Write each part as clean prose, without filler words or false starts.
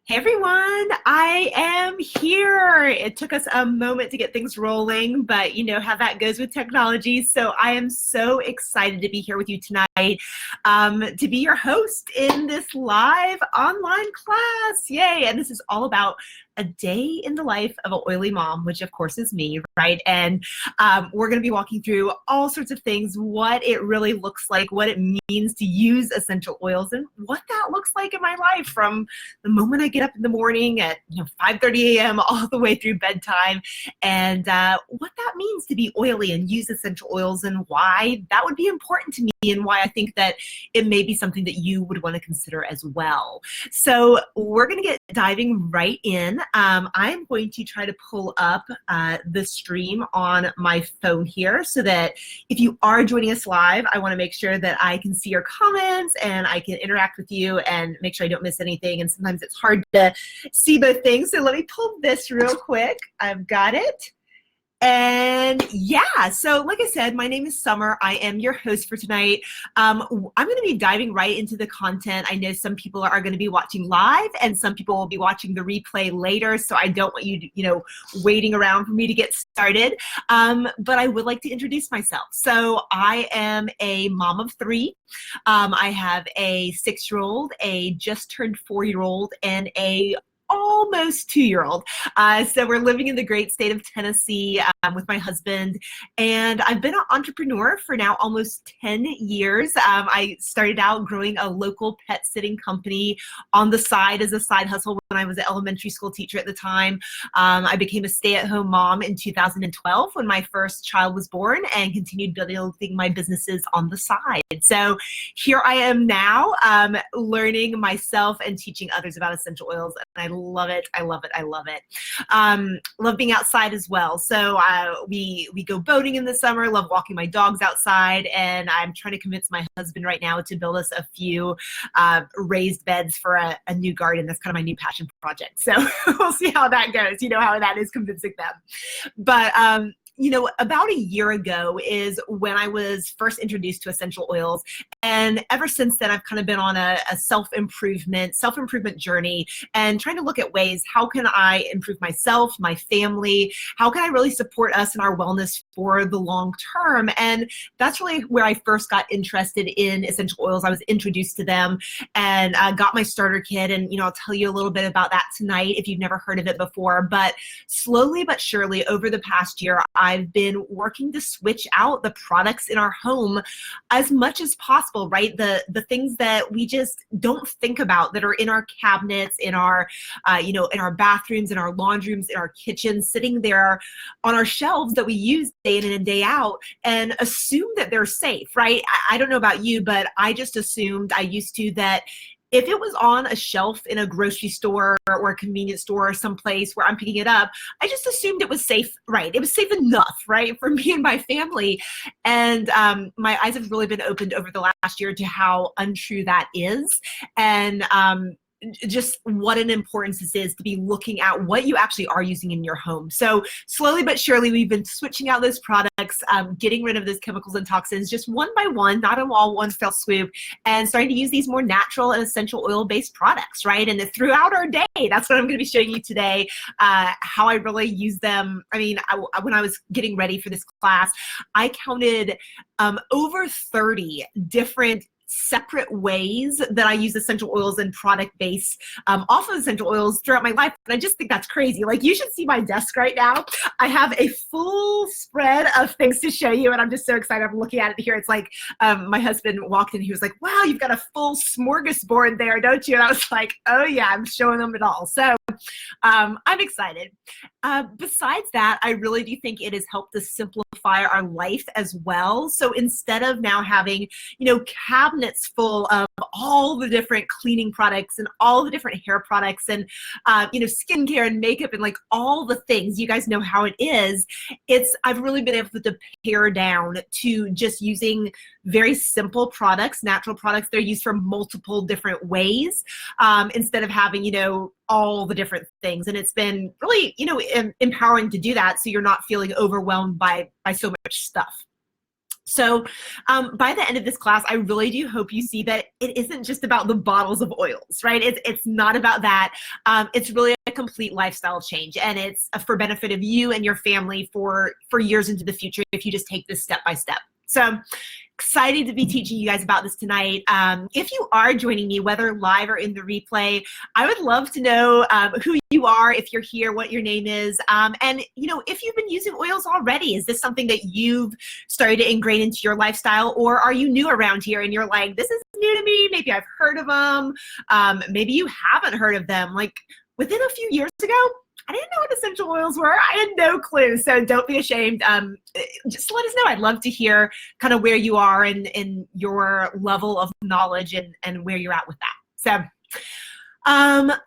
Hey everyone, I am here. It took us a moment to get things rolling, but you know how that goes with technology. So I am so excited to be here with you tonight, to be your host in this live online class. Yay! And this is all about a day in the life of an oily mom, which of course is me, right? And we're going to be walking through all sorts of things, what it really looks like, what it means to use essential oils, and what that looks like in my life from the moment I get up in the morning at 5:30 a.m. all the way through bedtime, and what that means to be oily and use essential oils, and why that would be important to me, and why I think that it may be something that you would want to consider as well. So we're going to get diving right in. I'm going to try to pull up the stream on my phone here so that if you are joining us live, I want to make sure that I can see your comments and I can interact with you and make sure I don't miss anything. And sometimes it's hard to see both things. So let me pull this real quick. I've got it. And yeah, so like I said, my name is Summer. I am your host for tonight. I'm going to be diving right into the content. I know some people are going to be watching live and some people will be watching the replay later. So I don't want you, waiting around for me to get started. But I would like to introduce myself. So I am a mom of three. I have a 6-year-old, a just turned 4-year-old, and a almost 2-year-old. So we're living in the great state of Tennessee with my husband, and I've been an entrepreneur for now almost 10 years. I started out growing a local pet sitting company on the side as a side hustle when I was an elementary school teacher at the time. I became a stay-at-home mom in 2012 when my first child was born, and continued building my businesses on the side. So here I am now, learning myself and teaching others about essential oils, and I love it. I love it. I love it. Love being outside as well. So we go boating in the summer, love walking my dogs outside, and I'm trying to convince my husband right now to build us a few raised beds for a new garden. That's kind of my new passion project. So we'll see how that goes. You know how that is convincing them. But about a year ago is when I was first introduced to essential oils. And ever since then, I've kind of been on a self-improvement journey and trying to look at ways, how can I improve myself, my family? How can I really support us in our wellness for the long term? And that's really where I first got interested in essential oils. I was introduced to them and got my starter kit. And, I'll tell you a little bit about that tonight if you've never heard of it before. But slowly but surely over the past year, I've been working to switch out the products in our home as much as possible, right? The things that we just don't think about that are in our cabinets, in our, in our bathrooms, in our laundry rooms, in our kitchens, sitting there on our shelves that we use day in and day out, and assume that they're safe, right? I don't know about you, but I just assumed, I used to, that if it was on a shelf in a grocery store or a convenience store or someplace where I'm picking it up, I just assumed it was safe, right? It was safe enough, right, for me and my family. And my eyes have really been opened over the last year to how untrue that is. And just what an importance this is to be looking at what you actually are using in your home. So slowly but surely, we've been switching out those products, getting rid of those chemicals and toxins, just one by one, not in all one fell swoop, and starting to use these more natural and essential oil-based products, right? And throughout our day, that's what I'm going to be showing you today, how I really use them. I mean, when I was getting ready for this class, I counted over 30 different separate ways that I use essential oils and product base off of essential oils throughout my life. And I just think that's crazy. Like, you should see my desk right now. I have a full spread of things to show you, and I'm just so excited. I'm looking at it here. It's like my husband walked in. He was like, wow, you've got a full smorgasbord there, don't you? And I was like, oh yeah, I'm showing them it all. So I'm excited. Besides that, I really do think it has helped to simplify our life as well. So instead of now having, cabinets full of all the different cleaning products and all the different hair products and, skincare and makeup and like all the things, you guys know how it is. I've really been able to pare down to just using very simple products, natural products. They're used for multiple different ways, instead of having, all the different things. And it's been really, empowering to do that, so you're not feeling overwhelmed by so much stuff. So by the end of this class, I really do hope you see that it isn't just about the bottles of oils, right? It's not about that. It's really a complete lifestyle change, and it's for benefit of you and your family for years into the future if you just take this step by step. So excited to be teaching you guys about this tonight. If you are joining me, whether live or in the replay, I would love to know who you are, if you're here, what your name is, and if you've been using oils already. Is this something that you've started to ingrain into your lifestyle, or are you new around here and you're like, this is new to me, maybe I've heard of them, maybe you haven't heard of them. Like within a few years ago, I didn't know what essential oils were. I had no clue. So don't be ashamed. Just let us know. I'd love to hear kind of where you are in your level of knowledge and where you're at with that. So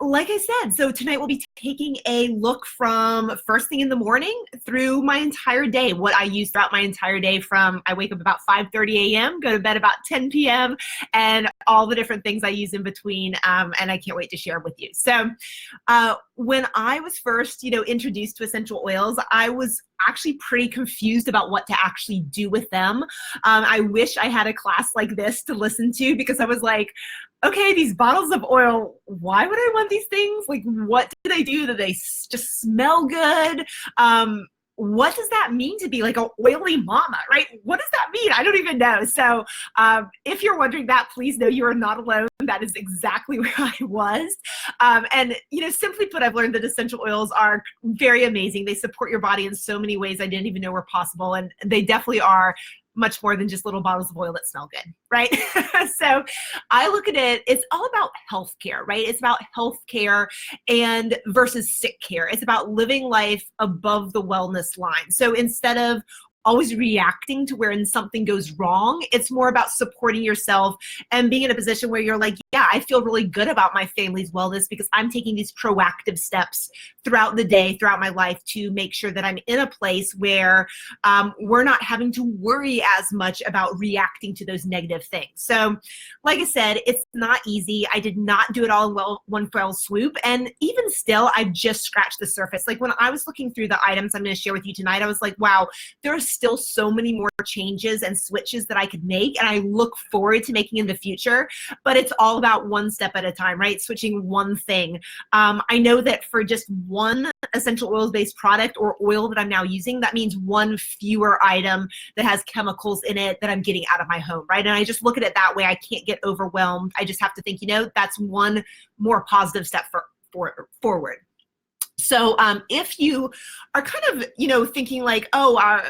like I said, so tonight we'll be taking a look from first thing in the morning through my entire day, what I use throughout my entire day from I wake up about 5:30 a.m., go to bed about 10 p.m., and all the different things I use in between, and I can't wait to share with you. So when I was first, introduced to essential oils, I was actually pretty confused about what to actually do with them. I wish I had a class like this to listen to, because I was like, okay, these bottles of oil, why would I want these things? Like, what do they do? Do they just smell good? What does that mean to be like an oily mama, right? What does that mean? I don't even know. So if you're wondering that, please know you are not alone. That is exactly where I was. And simply put, I've learned that essential oils are very amazing. They support your body in so many ways I didn't even know were possible. And they definitely are much more than just little bottles of oil that smell good, right? So I look at it, it's all about healthcare, right? It's about healthcare and versus sick care. It's about living life above the wellness line. So instead of always reacting to when something goes wrong, it's more about supporting yourself and being in a position where you're like, yeah, I feel really good about my family's wellness because I'm taking these proactive steps throughout the day, throughout my life, to make sure that I'm in a place where we're not having to worry as much about reacting to those negative things. So like I said, it's not easy. I did not do it all in one fell swoop. And even still, I just scratched the surface. Like when I was looking through the items I'm going to share with you tonight, I was like, wow, there are still so many more changes and switches that I could make, and I look forward to making in the future, but it's all about one step at a time, right? Switching one thing. I know that for just one essential oils based product or oil that I'm now using, that means one fewer item that has chemicals in it that I'm getting out of my home, right? And I just look at it that way. I can't get overwhelmed. I just have to think, that's one more positive step forward. So if you are kind of, thinking like, oh,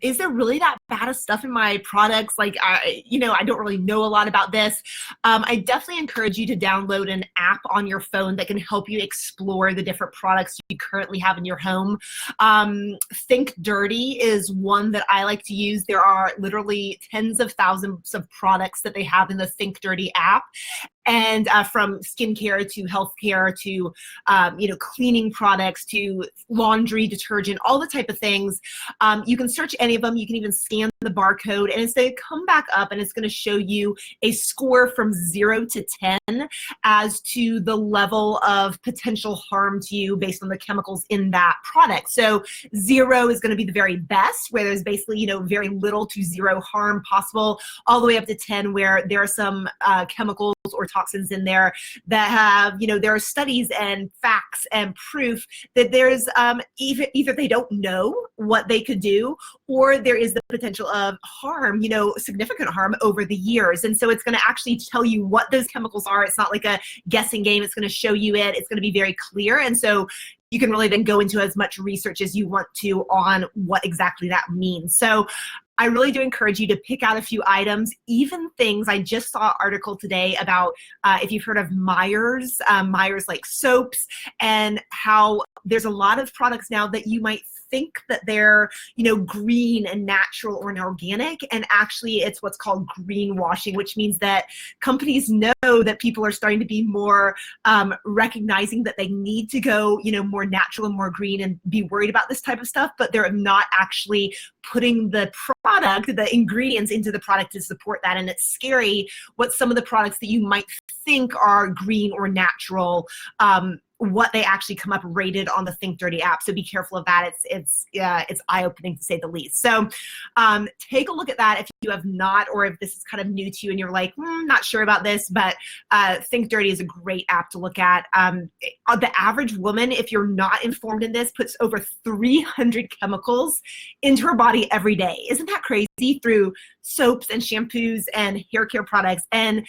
is there really that bad of stuff in my products? Like, I don't really know a lot about this. I definitely encourage you to download an app on your phone that can help you explore the different products you currently have in your home. Think Dirty is one that I like to use. There are literally tens of thousands of products that they have in the Think Dirty app. And from skincare to healthcare to, cleaning products to laundry detergent, all the type of things. You can search any of them. You can even scan the barcode, and it's going to come back up and it's going to show you a score from 0 to 10 as to the level of potential harm to you based on the chemicals in that product. So 0 is going to be the very best, where there's basically, very little to zero harm possible, all the way up to 10, where there are some chemicals or toxins in there that have, there are studies and facts and proof that there's either they don't know what they could do, or there is the potential of harm, significant harm over the years. And so it's going to actually tell you what those chemicals are. It's not like a guessing game. It's going to show you it. It's going to be very clear. And so you can really then go into as much research as you want to on what exactly that means. So I really do encourage you to pick out a few items, even things. I just saw an article today about if you've heard of Myers like soaps, and how there's a lot of products now that you might think that they're, green and natural or organic, and actually it's what's called greenwashing, which means that companies know that people are starting to be more recognizing that they need to go, more natural and more green and be worried about this type of stuff, but they're not actually putting the ingredients into the product to support that. And it's scary what some of the products that you might think are green or natural what they actually come up rated on the Think Dirty app. So be careful of that. It's eye-opening to say the least. So take a look at that if you have not, or if this is kind of new to you and you're like, not sure about this, but Think Dirty is a great app to look at. The average woman, if you're not informed in this, puts over 300 chemicals into her body every day. Isn't that crazy? Through soaps and shampoos and hair care products. And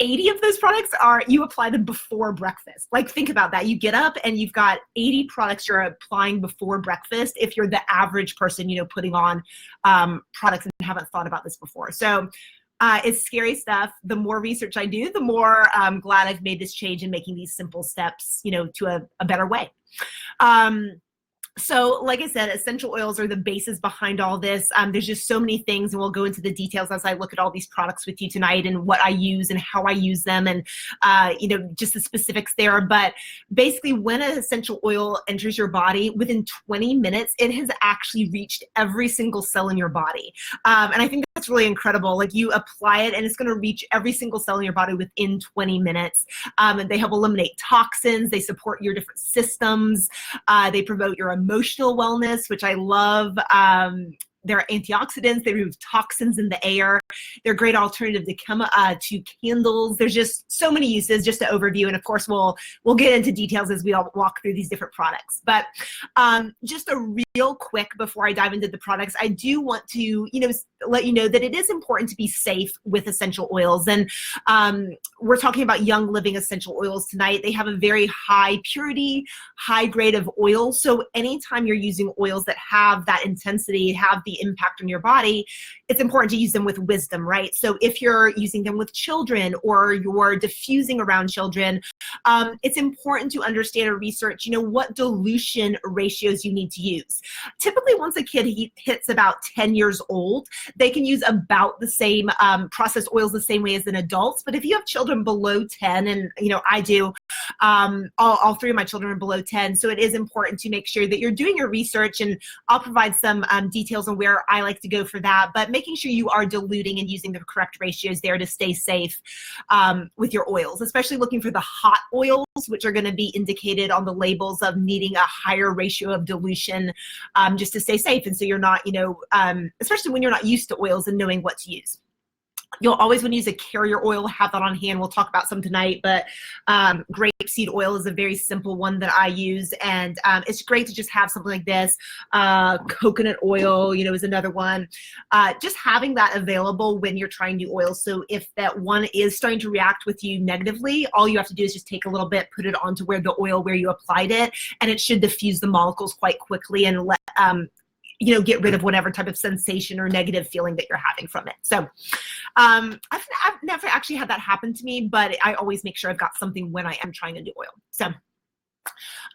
80 of those products are, you apply them before breakfast. Like, think about that. You get up and you've got 80 products you're applying before breakfast if you're the average person, putting on products and haven't thought about this before. So it's scary stuff. The more research I do, the more I'm glad I've made this change in making these simple steps, to a better way. So like I said, essential oils are the basis behind all this. There's just so many things, and we'll go into the details as I look at all these products with you tonight and what I use and how I use them, and just the specifics there. But basically, when an essential oil enters your body, within 20 minutes, it has actually reached every single cell in your body. And I think that's really incredible. Like, you apply it and it's going to reach every single cell in your body within 20 minutes. And they help eliminate toxins. They support your different systems. They promote your emotional wellness, which I love. They're antioxidants. They remove toxins in the air. They're a great alternative to candles. There's just so many uses, just an overview. And of course, we'll get into details as we all walk through these different products. But just a real quick, before I dive into the products, I do want to, let you know that it is important to be safe with essential oils. And we're talking about Young Living essential oils tonight. They have a very high purity, high grade of oil. So anytime you're using oils that have that intensity, have the impact on your body, it's important to use them with wisdom, right? So if you're using them with children or you're diffusing around children, it's important to understand or research, what dilution ratios you need to use. Typically, once a kid hits about 10 years old, they can use about the same processed oils the same way as an adult. But if you have children below 10, and I do, all three of my children are below 10, so it is important to make sure that you're doing your research, and I'll provide some details on where I like to go for that, but making sure you are diluting and using the correct ratios there to stay safe with your oils, especially looking for the hot oils, which are going to be indicated on the labels of needing a higher ratio of dilution just to stay safe. And so you're not, especially when you're not used to oils and knowing what to use. You'll always want to use a carrier oil, have that on hand. We'll talk about some tonight, but grapeseed oil is a very simple one that I use, and it's great to just have something like this. Coconut oil, is another one. Just having that available when you're trying new oils. So if that one is starting to react with you negatively, all you have to do is just take a little bit, put it onto where you applied it, and it should diffuse the molecules quite quickly and let get rid of whatever type of sensation or negative feeling that you're having from it. So I've never actually had that happen to me, but I always make sure I've got something when I am trying a new oil. So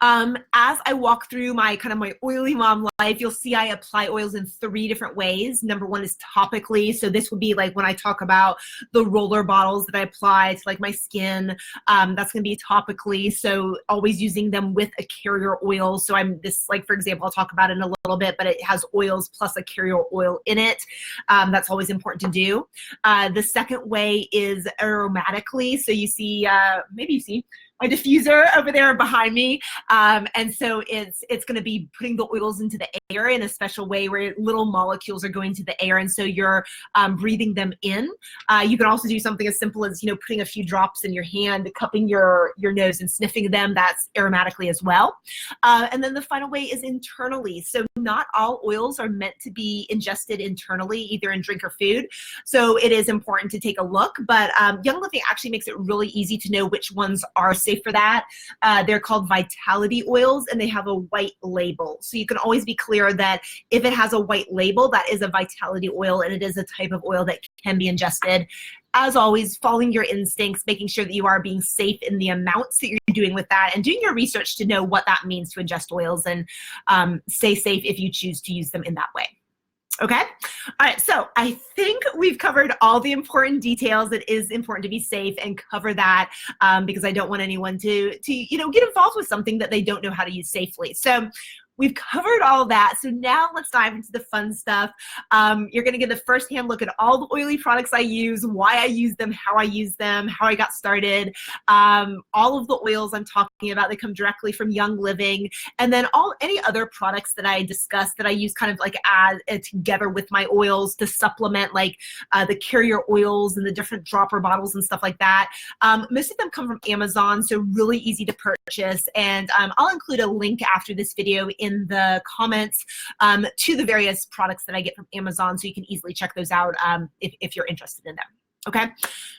as I walk through my oily mom life, you'll see I apply oils in 3 different ways. Number 1 is topically. So this would be like when I talk about the roller bottles that I apply to like my skin, that's going to be topically. So always using them with a carrier oil. So for example, I'll talk about it in a little bit, but it has oils plus a carrier oil in it. That's always important to do. The second way is aromatically. So you see, maybe you see my diffuser over there behind me. And so it's going to be putting the oils into the air in a special way where little molecules are going to the air. And so you're breathing them in. You can also do something as simple as, putting a few drops in your hand, cupping your nose and sniffing them. That's aromatically as well. And then the final way is internally. So not all oils are meant to be ingested internally, either in drink or food. So it is important to take a look, but Young Living actually makes it really easy to know which ones are safe for that. They're called Vitality oils, and they have a white label. So you can always be clear that if it has a white label, that is a Vitality oil, and it is a type of oil that can be ingested. As always, following your instincts, making sure that you are being safe in the amounts that you're doing with that, and doing your research to know what that means to ingest oils, and stay safe if you choose to use them in that way. Okay. All right. So I think we've covered all the important details. It is important to be safe and cover that because I don't want anyone to get involved with something that they don't know how to use safely. So we've covered all that. So now let's dive into the fun stuff. You're going to get a firsthand look at all the oily products I use, why I use them, how I got started, all of the oils I'm talking about that come directly from Young Living, and then any other products that I discuss that I use kind of like add together with my oils to supplement, like the carrier oils and the different dropper bottles and stuff like that. Most of them come from Amazon, so really easy to purchase, and I'll include a link after this video in the comments to the various products that I get from Amazon, so you can easily check those out if you're interested in them. Okay,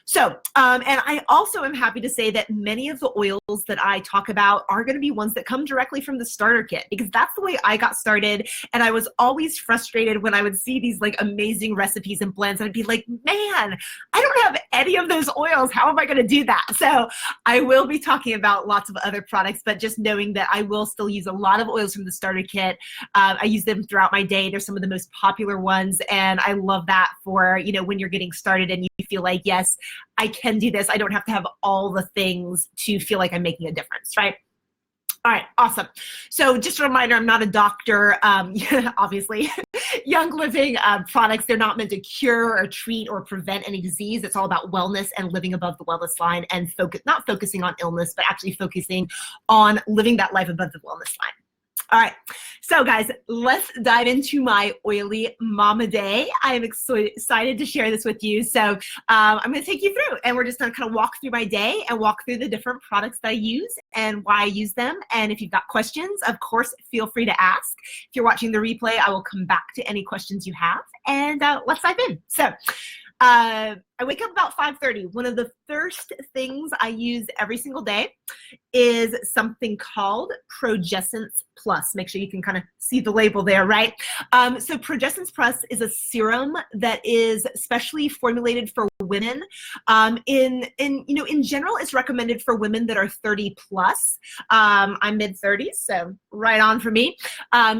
so, and I also am happy to say that many of the oils that I talk about are going to be ones that come directly from the starter kit, because that's the way I got started. And I was always frustrated when I would see these like amazing recipes and blends, and I'd be like, man, I don't have any of those oils. How am I going to do that? So I will be talking about lots of other products, but just knowing that I will still use a lot of oils from the starter kit. I use them throughout my day. They're some of the most popular ones, and I love that for, you know, when you're getting started and you feel like, yes, I can do this. I don't have to have all the things to feel like I'm making a difference, right? All right, awesome. So just a reminder, I'm not a doctor, obviously. Young Living products, they're not meant to cure or treat or prevent any disease. It's all about wellness and living above the wellness line, and not focusing on illness, but actually focusing on living that life above the wellness line. All right, so guys, let's dive into my oily mama day. I am excited to share this with you. So I'm going to take you through, and we're just going to kind of walk through my day and walk through the different products that I use and why I use them. And if you've got questions, of course, feel free to ask. If you're watching the replay, I will come back to any questions you have, and let's dive in. So I wake up about 5:30. One of the first things I use every single day is something called Progestins Plus. Make sure you can kind of see the label there, right? So Progestins Plus is a serum that is specially formulated for women. In general, it's recommended for women that are 30 plus. I'm mid-30s, so right on for me.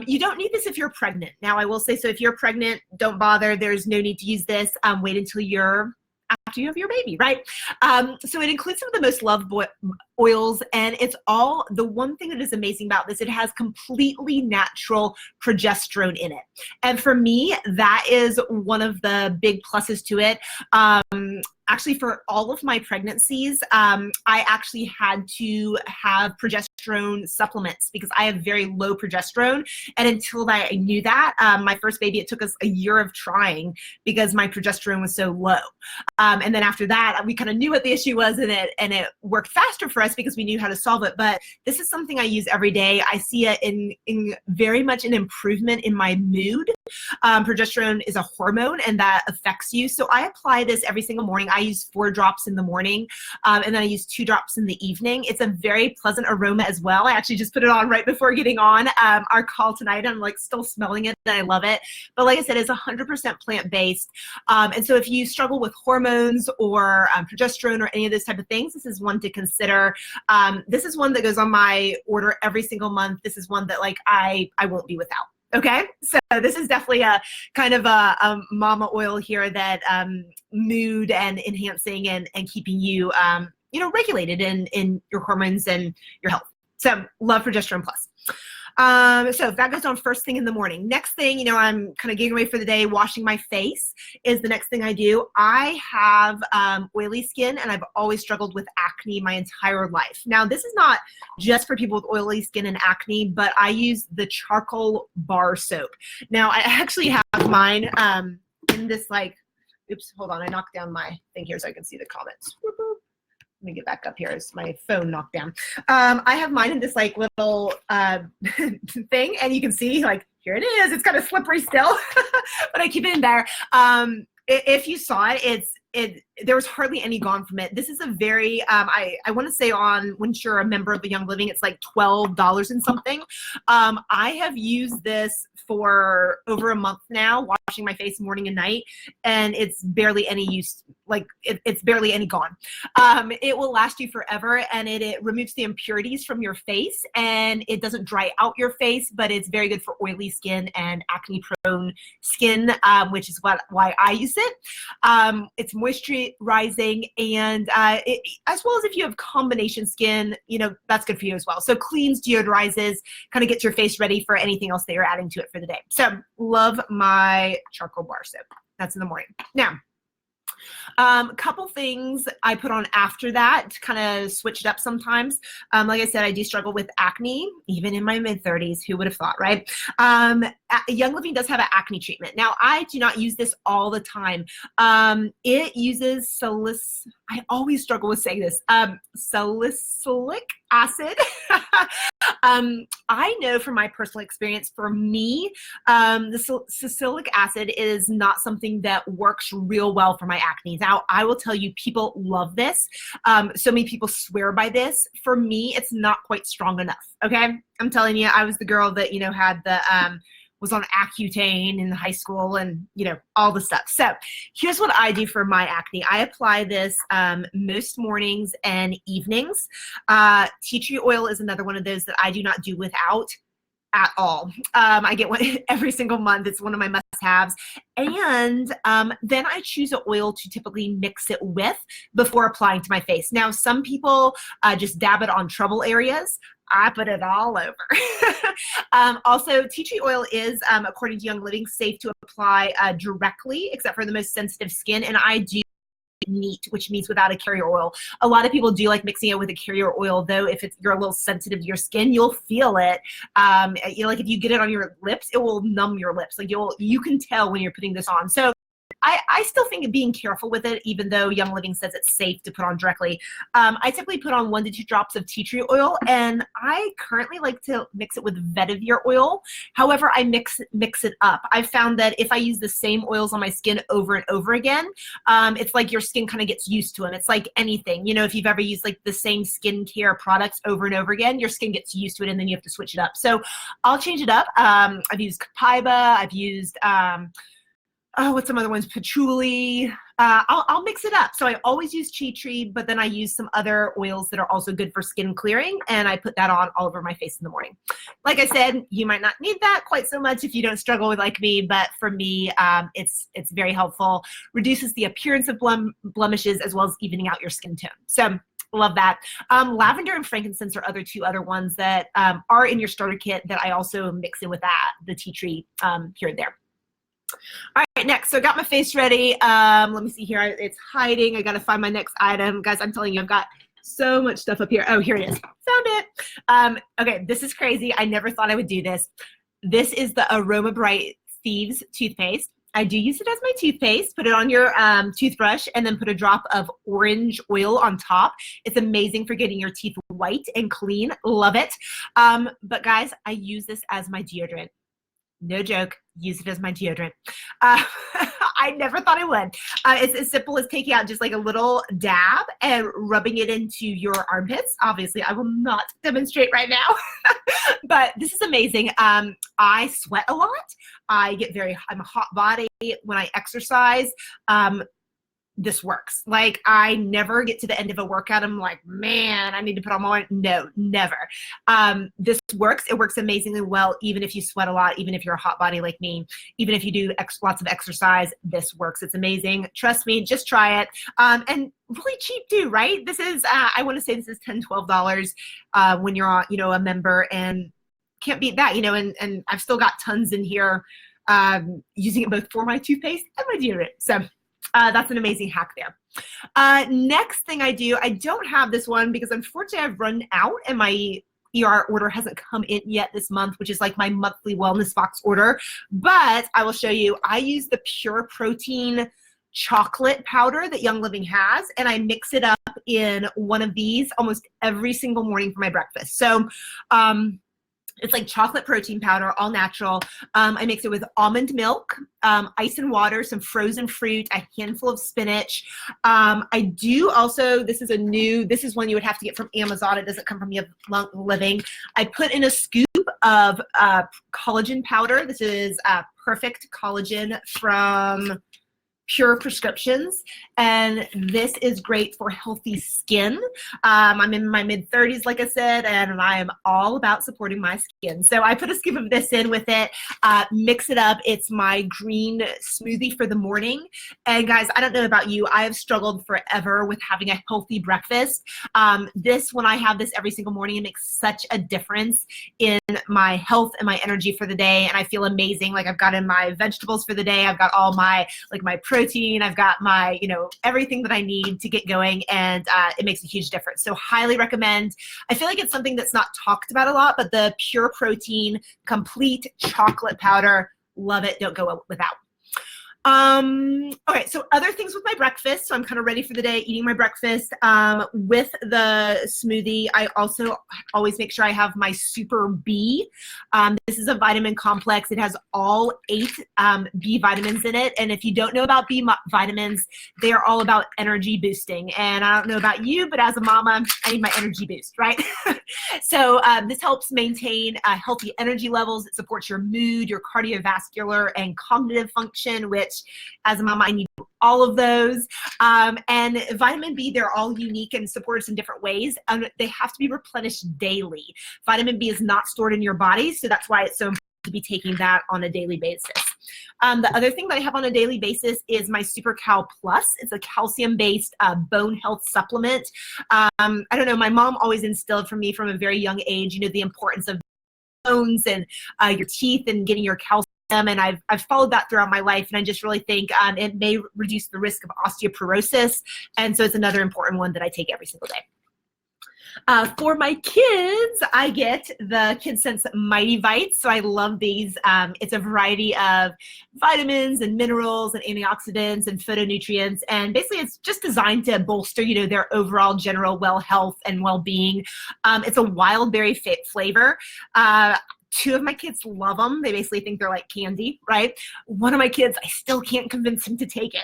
You don't need this if you're pregnant. Now, I will say, so if you're pregnant, don't bother. There's no need to use this. Wait until after you have your baby, right? So it includes some of the most loved oils, and it's all, the one thing that is amazing about this, it has completely natural progesterone in it. And for me, that is one of the big pluses to it. Actually, for all of my pregnancies, I actually had to have progesterone supplements because I have very low progesterone. And until I knew that, my first baby, it took us a year of trying because my progesterone was so low. And then after that, we kind of knew what the issue was, and it worked faster for us because we knew how to solve it. But this is something I use every day. I see it in very much an improvement in my mood. Progesterone is a hormone, and that affects you. So I apply this every single morning. I use 4 drops in the morning, and then I use 2 drops in the evening. It's a very pleasant aroma as well. I actually just put it on right before getting on our call tonight. I'm like still smelling it, and I love it. But like I said, it's 100% plant-based. And so if you struggle with hormones or progesterone or any of those type of things, this is one to consider. This is one that goes on my order every single month. This is one that like I won't be without. Okay, so this is definitely a kind of a mama oil here that mood and enhancing and keeping you regulated in your hormones and your health. So love Progesterone Plus. So that goes on first thing in the morning. Next thing, I'm kind of getting ready for the day, washing my face is the next thing I do. I have oily skin, and I've always struggled with acne my entire life. Now, this is not just for people with oily skin and acne, but I use the charcoal bar soap. Now, I actually have mine in this oops, hold on. I knocked down my thing here so I can see the comments. Let me get back up here as my phone knocked down. I have mine in this little thing, and you can see here it is. It's kind of slippery still, but I keep it in there. If you saw it, there was hardly any gone from it. This is a very, I want to say once you're a member of the Young Living, it's like $12 and something. I have used this for over a month now, washing my face morning and night, and it's barely any use. It's barely any gone. It will last you forever, and it removes the impurities from your face, and it doesn't dry out your face, but it's very good for oily skin and acne prone skin, which is why I use it. It's moisture moisturizing, and as well as if you have combination skin, that's good for you as well. So cleans, deodorizes, kind of gets your face ready for anything else that you're adding to it for the day. So love my charcoal bar soap. That's in the morning. Now, couple things I put on after that to kind of switch it up sometimes. Like I said, I do struggle with acne, even in my mid-30s. Who would have thought, right? Young Living does have an acne treatment. Now, I do not use this all the time. It uses I always struggle with saying this, salicylic acid. I know from my personal experience, for me, the salicylic acid is not something that works real well for my acne. Now, I will tell you, people love this. So many people swear by this. For me, it's not quite strong enough, okay? I'm telling you, I was the girl that, had the, was on Accutane in high school and, all the stuff. So here's what I do for my acne. I apply this most mornings and evenings. Tea tree oil is another one of those that I do not do without at all. I get one every single month. It's one of my must-haves. And then I choose an oil to typically mix it with before applying to my face. Now, some people just dab it on trouble areas. I put it all over. Also, tea tree oil is, according to Young Living, safe to apply directly, except for the most sensitive skin. And I do neat, which means without a carrier oil. A lot of people do like mixing it with a carrier oil, though. If you're a little sensitive to your skin, you'll feel it. Like if you get it on your lips, it will numb your lips. Like you can tell when you're putting this on. So I still think of being careful with it, even though Young Living says it's safe to put on directly. I typically put on 1 to 2 drops of tea tree oil, and I currently like to mix it with vetiver oil. However, I mix it up. I've found that if I use the same oils on my skin over and over again, it's like your skin kind of gets used to them. It's like anything. If you've ever used like the same skincare products over and over again, your skin gets used to it, and then you have to switch it up. So I'll change it up. I've used Copaiba. I've used what's some other ones? Patchouli. I'll mix it up. So I always use tea tree, but then I use some other oils that are also good for skin clearing, and I put that on all over my face in the morning. Like I said, you might not need that quite so much if you don't struggle with like me, but for me, it's very helpful. Reduces the appearance of blemishes as well as evening out your skin tone. So love that. Lavender and frankincense are two other ones that are in your starter kit that I also mix in with the tea tree here and there. All right, next. So I got my face ready. Let me see here. It's hiding. I got to find my next item. Guys, I'm telling you, I've got so much stuff up here. Oh, here it is. Found it. Okay, this is crazy. I never thought I would do this. This is the Aroma Bright Thieves toothpaste. I do use it as my toothpaste. Put it on your toothbrush and then put a drop of orange oil on top. It's amazing for getting your teeth white and clean. Love it. But guys, I use this as my deodorant. No joke, use it as my deodorant. I never thought I would. It's as simple as taking out just like a little dab and rubbing it into your armpits. Obviously, I will not demonstrate right now, but this is amazing. I sweat a lot. I'm a hot body when I exercise. This works. Like I never get to the end of a workout. I'm like, man, I need to put on more. No, never. This works. It works amazingly well, even if you sweat a lot, even if you're a hot body like me, even if you do lots of exercise, this works. It's amazing. Trust me, just try it. And really cheap too, right? This is, I want to say this is $10, $12 when you're on, a member, and can't beat that, and I've still got tons in here using it both for my toothpaste and my deodorant. So that's an amazing hack there. Next thing I do, I don't have this one because unfortunately I've run out and my ER order hasn't come in yet this month, which is like my monthly wellness box order. But I will show you, I use the Pure Protein chocolate powder that Young Living has, and I mix it up in one of these almost every single morning for my breakfast. So it's like chocolate protein powder, all natural. I mix it with almond milk, ice and water, some frozen fruit, a handful of spinach. I do also, this is one you would have to get from Amazon. It doesn't come from Young Living. I put in a scoop of collagen powder. This is Perfect Collagen from Pure Prescriptions, and this is great for healthy skin. I'm in my mid-30s, like I said, and I am all about supporting my skin. So I put a scoop of this in with it, mix it up. It's my green smoothie for the morning. And guys, I don't know about you, I have struggled forever with having a healthy breakfast. When I have this every single morning, it makes such a difference in my health and my energy for the day, and I feel amazing. Like, I've got in my vegetables for the day, I've got all my my protein, I've got my everything that I need to get going, and it makes a huge difference. So highly recommend. I feel like it's something that's not talked about a lot, but the Pure Protein Complete Chocolate Powder, love it, don't go without. Okay, so other things with my breakfast. So I'm kind of ready for the day, eating my breakfast. With the smoothie, I also always make sure I have my Super B. This is a vitamin complex. It has all 8 B vitamins in it. And if you don't know about B vitamins, they are all about energy boosting. And I don't know about you, but as a mama, I need my energy boost, right? So this helps maintain healthy energy levels. It supports your mood, your cardiovascular, and cognitive function, which as a mom, I need all of those. And vitamin B, they're all unique and support us in different ways. They have to be replenished daily. Vitamin B is not stored in your body, so that's why it's so important to be taking that on a daily basis. The other thing that I have on a daily basis is my Super Cal Plus. It's a calcium-based bone health supplement. I don't know, my mom always instilled for me from a very young age, the importance of bones and your teeth and getting your calcium. And I've followed that throughout my life, and I just really think it may reduce the risk of osteoporosis, and so it's another important one that I take every single day. For my kids, I get the KidSense Mighty Vites, so I love these. It's a variety of vitamins and minerals and antioxidants and phytonutrients, and basically it's just designed to bolster, their overall general health and well-being. It's a wild berry flavor. 2 of my kids love them. They basically think they're like candy, right? One of my kids, I still can't convince him to take it.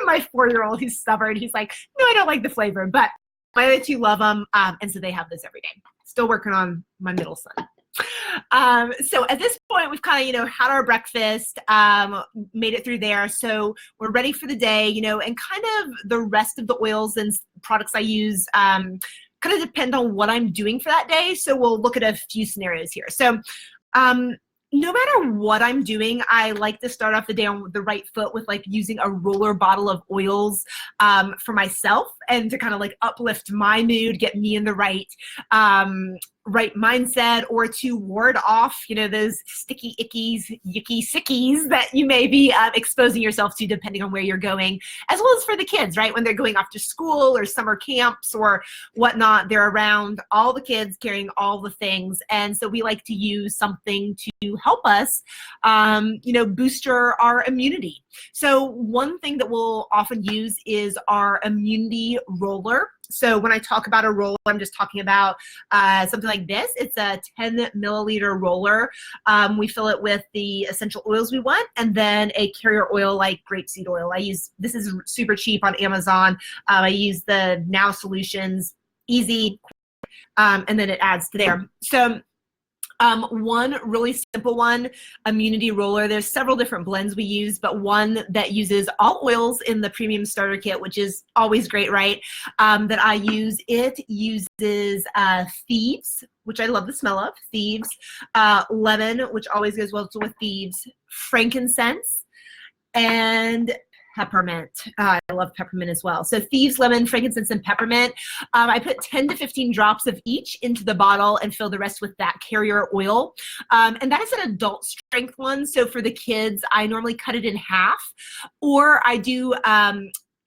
My 4-year-old, who's stubborn, he's like, no, I don't like the flavor. But my other 2 love them, and so they have this every day. Still working on my middle son. So at this point, we've kind of, had our breakfast, made it through there. So we're ready for the day, and kind of the rest of the oils and products I use, kind of depend on what I'm doing for that day. So we'll look at a few scenarios here. So no matter what I'm doing, I like to start off the day on the right foot with using a roller bottle of oils for myself, and to kind of uplift my mood, get me in the right mindset, or to ward off, those sticky, yucky sickies that you may be exposing yourself to depending on where you're going, as well as for the kids, right? When they're going off to school or summer camps or whatnot, they're around all the kids carrying all the things. And so we like to use something to help us, booster our immunity. So one thing that we'll often use is our immunity roller. So when I talk about a roller, I'm just talking about something like this. It's a 10 milliliter roller. We fill it with the essential oils we want, and then a carrier oil like grapeseed oil. This is super cheap on Amazon. I use the Now Solutions, easy, and then it adds to there. So one really simple one, immunity roller. There's several different blends we use, but one that uses all oils in the premium starter kit, which is always great, right? That I use. It uses thieves, which I love the smell of, thieves, lemon, which always goes well with thieves, frankincense, and peppermint. I love peppermint as well. So thieves, lemon, frankincense, and peppermint. I put 10 to 15 drops of each into the bottle and fill the rest with that carrier oil. And that is an adult strength one. So for the kids, I normally cut it in half, or I do,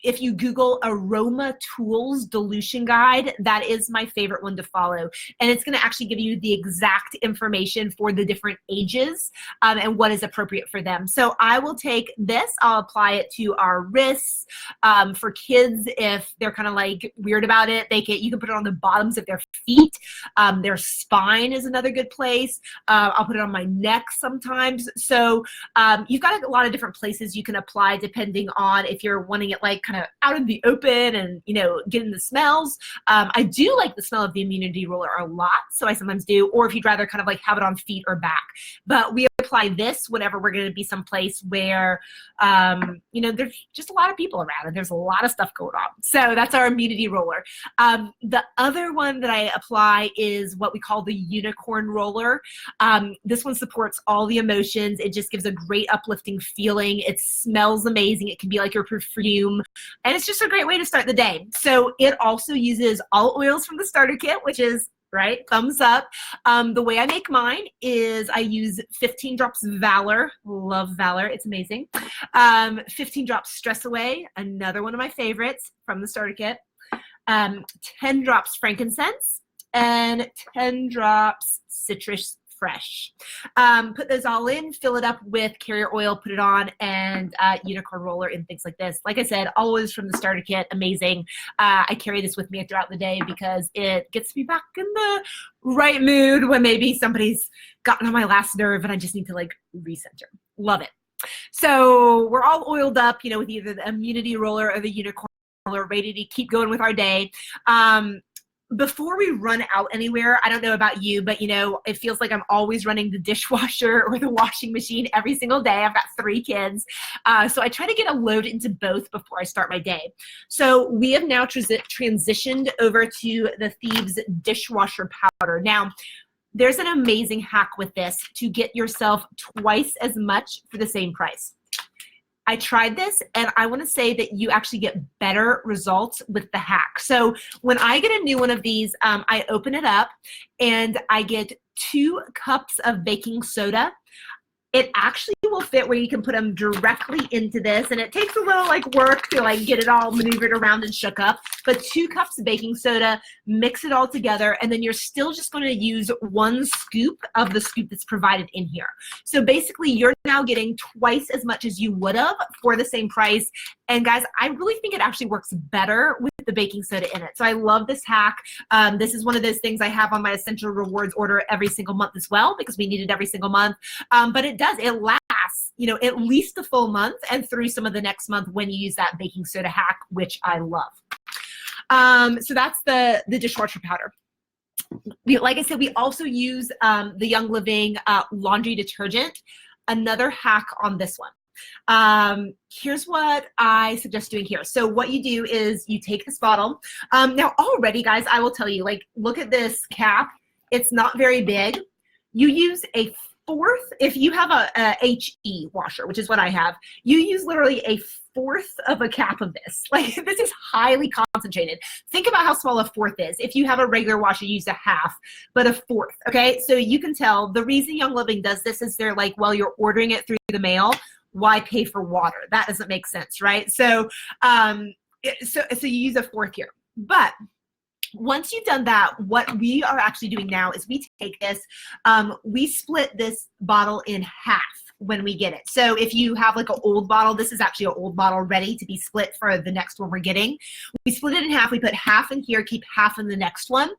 if you Google Aroma Tools Dilution Guide, that is my favorite one to follow. And it's going to actually give you the exact information for the different ages and what is appropriate for them. So I will take this, I'll apply it to our wrists. For kids, if they're kind of weird about it, you can put it on the bottoms of their feet. Their spine is another good place. I'll put it on my neck sometimes. So you've got a lot of different places you can apply depending on if you're wanting it kind kind of out in the open and, you know, getting the smells. I do like the smell of the immunity roller a lot, so I sometimes do, or if you'd rather kind of like have it on feet or back. But we apply this whenever we're going to be someplace where, you know, there's just a lot of people around and there's a lot of stuff going on. So that's our immunity roller. The other one that I apply is what we call the unicorn roller. This one supports all the emotions. It just gives a great uplifting feeling. It smells amazing. It can be like your perfume, and it's just a great way to start the day. So it also uses all oils from the starter kit, which is right, thumbs up. The way I make mine is I use 15 drops Valor. Love Valor, it's amazing. 15 drops Stress Away, another one of my favorites from the starter kit. 10 drops frankincense, and 10 drops citrus fresh. Put those all in, fill it up with carrier oil, put it on, and unicorn roller and things like this. Like I said, always from the starter kit, amazing. I carry this with me throughout the day because it gets me back in the right mood when maybe somebody's gotten on my last nerve and I just need to like recenter. Love it. So we're all oiled up, you know, with either the immunity roller or the unicorn roller, ready to keep going with our day. Before we run out anywhere, I don't know about you, but you know, it feels like I'm always running the dishwasher or the washing machine every single day. I've got 3 kids. So I try to get a load into both before I start my day. So we have now transitioned over to the Thieves Dishwasher Powder. Now, there's an amazing hack with this to get yourself twice as much for the same price. I tried this, and I want to say that you actually get better results with the hack. So when I get a new one of these, I open it up, and I get 2 cups of baking soda. It actually will fit where you can put them directly into this, and it takes a little like work to like get it all maneuvered around and shook up. But 2 cups of baking soda, mix it all together, and then you're still just going to use 1 scoop of the scoop that's provided in here. So basically, you're now getting twice as much as you would have for the same price. And guys, I really think it actually works better with the baking soda in it. So I love this hack. This is one of those things I have on my Essential Rewards order every single month as well, because we need it every single month. But it does, it lasts, you know, at least a full month and through some of the next month when you use that baking soda hack, which I love. So that's the dishwasher powder. Like I said, we also use the Young Living laundry detergent. Another hack on this one. Here's what I suggest doing here. So what you do is you take this bottle. Now already, guys, I will tell you, like, look at this cap. It's not very big. You use a 1/4, if you have a HE washer, which is what I have, you use literally a 1/4 of a cap of this. Like, this is highly concentrated. Think about how small a 1/4 is. If you have a regular washer, you use a 1/2, but a 1/4, okay? So you can tell the reason Young Living does this is they're like, well, you're ordering it through the mail, why pay for water? That doesn't make sense, right? So, so you use a 1/4 here. But once you've done that, what we are actually doing now is we take this, we split this bottle in half when we get it. So if you have like an old bottle, this is actually an old bottle ready to be split for the next one we're getting. We split it in half. We put half in here, keep half in the next one.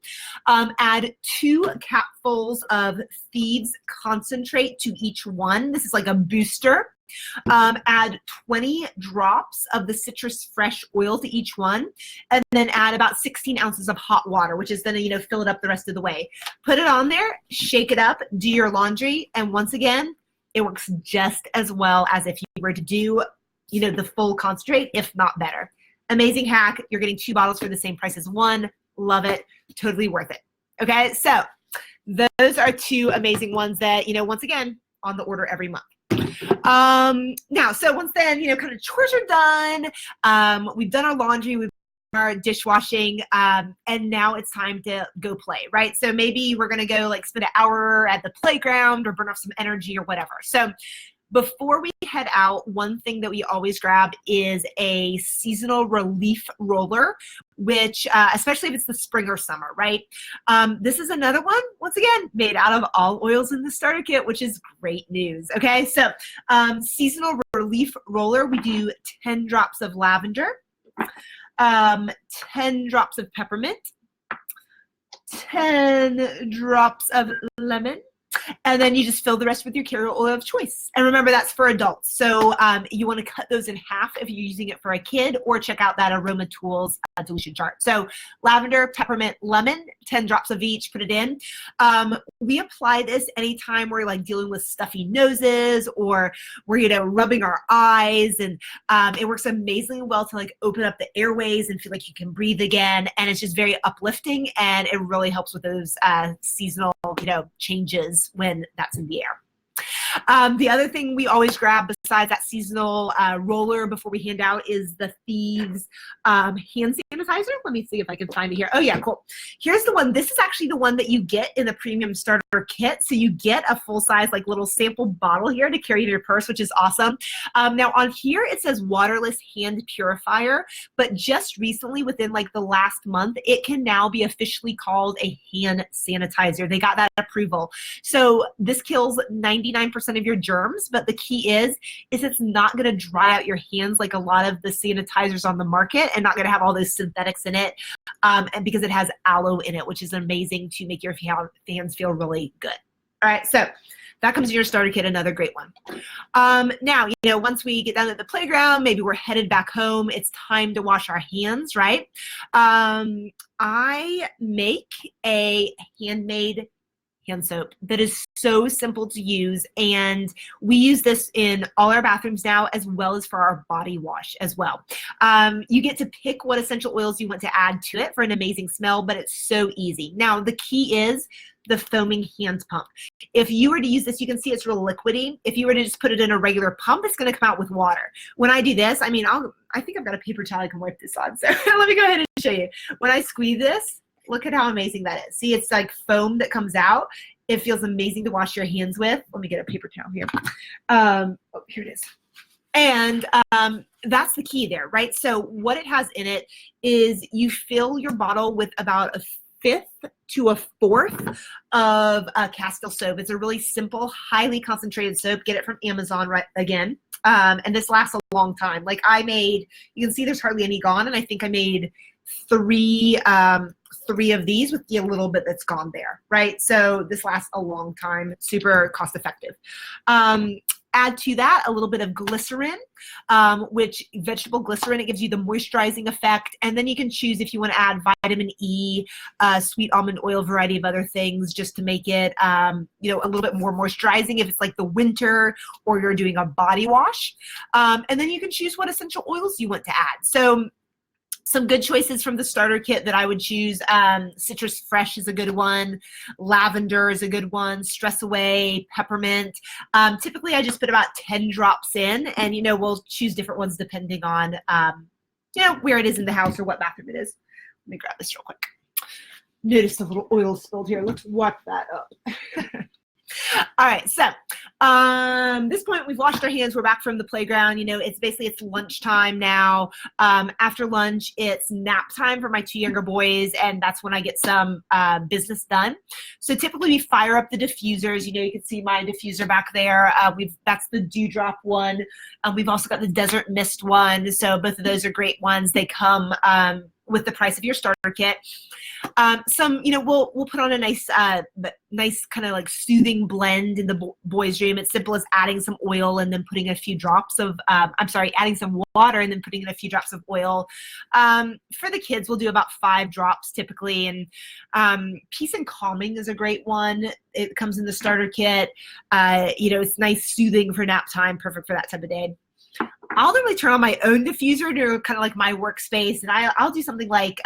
Add 2 capfuls of Thieves concentrate to each one. This is like a booster. Add 20 drops of the citrus fresh oil to each one, and then add about 16 ounces of hot water, which is then, you know, fill it up the rest of the way. Put it on there, shake it up, do your laundry, and once again, it works just as well as if you were to do, you know, the full concentrate, if not better. Amazing hack. You're getting 2 bottles for the same price as 1. Love it. Totally worth it. Okay, so those are 2 amazing ones that, you know, once again, on the order every month. Now, so once then, you know, kind of chores are done, we've done our laundry, we've done our dishwashing, and now it's time to go play, right? So maybe we're going to go like spend an hour at the playground or burn off some energy or whatever. So before we head out, one thing that we always grab is a seasonal relief roller, which, especially if it's the spring or summer, right? This is another one, once again, made out of all oils in the starter kit, which is great news, okay? So seasonal relief roller, we do 10 drops of lavender, 10 drops of peppermint, 10 drops of lemon, And then you just fill the rest with your carrier oil of choice. And remember, that's for adults. So you want to cut those in half if you're using it for a kid, or check out that Aroma Tools dilution chart. So lavender, peppermint, lemon, 10 drops of each, put it in. We apply this anytime we're like dealing with stuffy noses, or we're, you know, rubbing our eyes, and it works amazingly well to like open up the airways and feel like you can breathe again. And it's just very uplifting, and it really helps with those seasonal, you know, changes when that's in the air. The other thing we always grab besides that seasonal roller before we hand out is the Thieves hand sanitizer. Let me see if I can find it here. Oh yeah, cool. Here's the one. This is actually the one that you get in the premium starter kit. So you get a full size like little sample bottle here to carry in your purse, which is awesome. Now on here it says waterless hand purifier, but just recently within like the last month, it can now be officially called a hand sanitizer. They got that approval. So this kills 99% of your germs, but the key is it's not going to dry out your hands like a lot of the sanitizers on the market, and not going to have all those synthetics in it, and because it has aloe in it, which is amazing to make your hands feel really good. All right, so that comes in your starter kit, another great one. Now, you know, once we get down at the playground, maybe we're headed back home, it's time to wash our hands, right? I make a handmade hand soap that is so simple to use, and we use this in all our bathrooms now, as well as for our body wash as well. You get to pick what essential oils you want to add to it for an amazing smell, but it's so easy. Now the key is the foaming hand pump. If you were to use this, you can see it's real liquidy. If you were to just put it in a regular pump, it's going to come out with water. When I do this, I mean, I think I've got a paper towel I can wipe this on, so let me go ahead and show you. When I squeeze this, look at how amazing that is. See, it's like foam that comes out. It feels amazing to wash your hands with. Let me get a paper towel here. Oh, here it is. And that's the key there, right? So what it has in it is you fill your bottle with about a fifth to a fourth of Castile soap. It's a really simple, highly concentrated soap. Get it from Amazon, right? Again. And this lasts a long time. Like you can see there's hardly any gone, and I think I made three of these with the little bit that's gone there, right? So this lasts a long time, super cost effective. Add to that a little bit of glycerin, which vegetable glycerin, it gives you the moisturizing effect. And then you can choose if you want to add vitamin E, sweet almond oil, variety of other things, just to make it, you know, a little bit more moisturizing if it's like the winter or you're doing a body wash. And then you can choose what essential oils you want to add. So some good choices from the starter kit that I would choose. Citrus Fresh is a good one. Lavender is a good one. Stress Away, peppermint. Typically, I just put about 10 drops in, and, you know, we'll choose different ones depending on, you know, where it is in the house or what bathroom it is. Let me grab this real quick. Noticed a little oil spilled here. Let's wipe that up. All right, so this point we've washed our hands. We're back from the playground. You know, it's lunchtime now. After lunch, it's nap time for my two younger boys, and that's when I get some business done. So typically we fire up the diffusers. You know, you can see my diffuser back there. That's the Dewdrop one. We've also got the Desert Mist one. So both of those are great ones. They come with the price of your starter kit. Some, you know, we'll put on a nice kind of like soothing blend in the boys' room. It's simple as adding some oil and then putting a few drops of, adding some water and then putting in a few drops of oil. For the kids, we'll do about 5 drops typically. And Peace and Calming is a great one. It comes in the starter kit. You know, it's nice, soothing for nap time, perfect for that type of day. I'll normally turn on my own diffuser to kind of like my workspace, and I'll do something like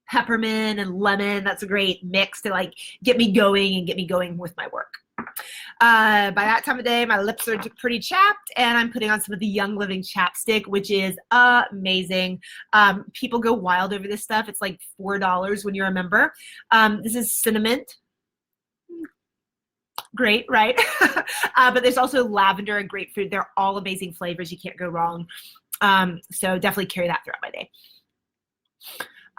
peppermint and lemon. That's a great mix to like get me going with my work. By that time of day, my lips are pretty chapped, and I'm putting on some of the Young Living chapstick, which is amazing. People go wild over this stuff. It's like $4 when you're a member. This is cinnamon. Great, right? But there's also lavender and grapefruit. They're all amazing flavors. You can't go wrong. So definitely carry that throughout my day.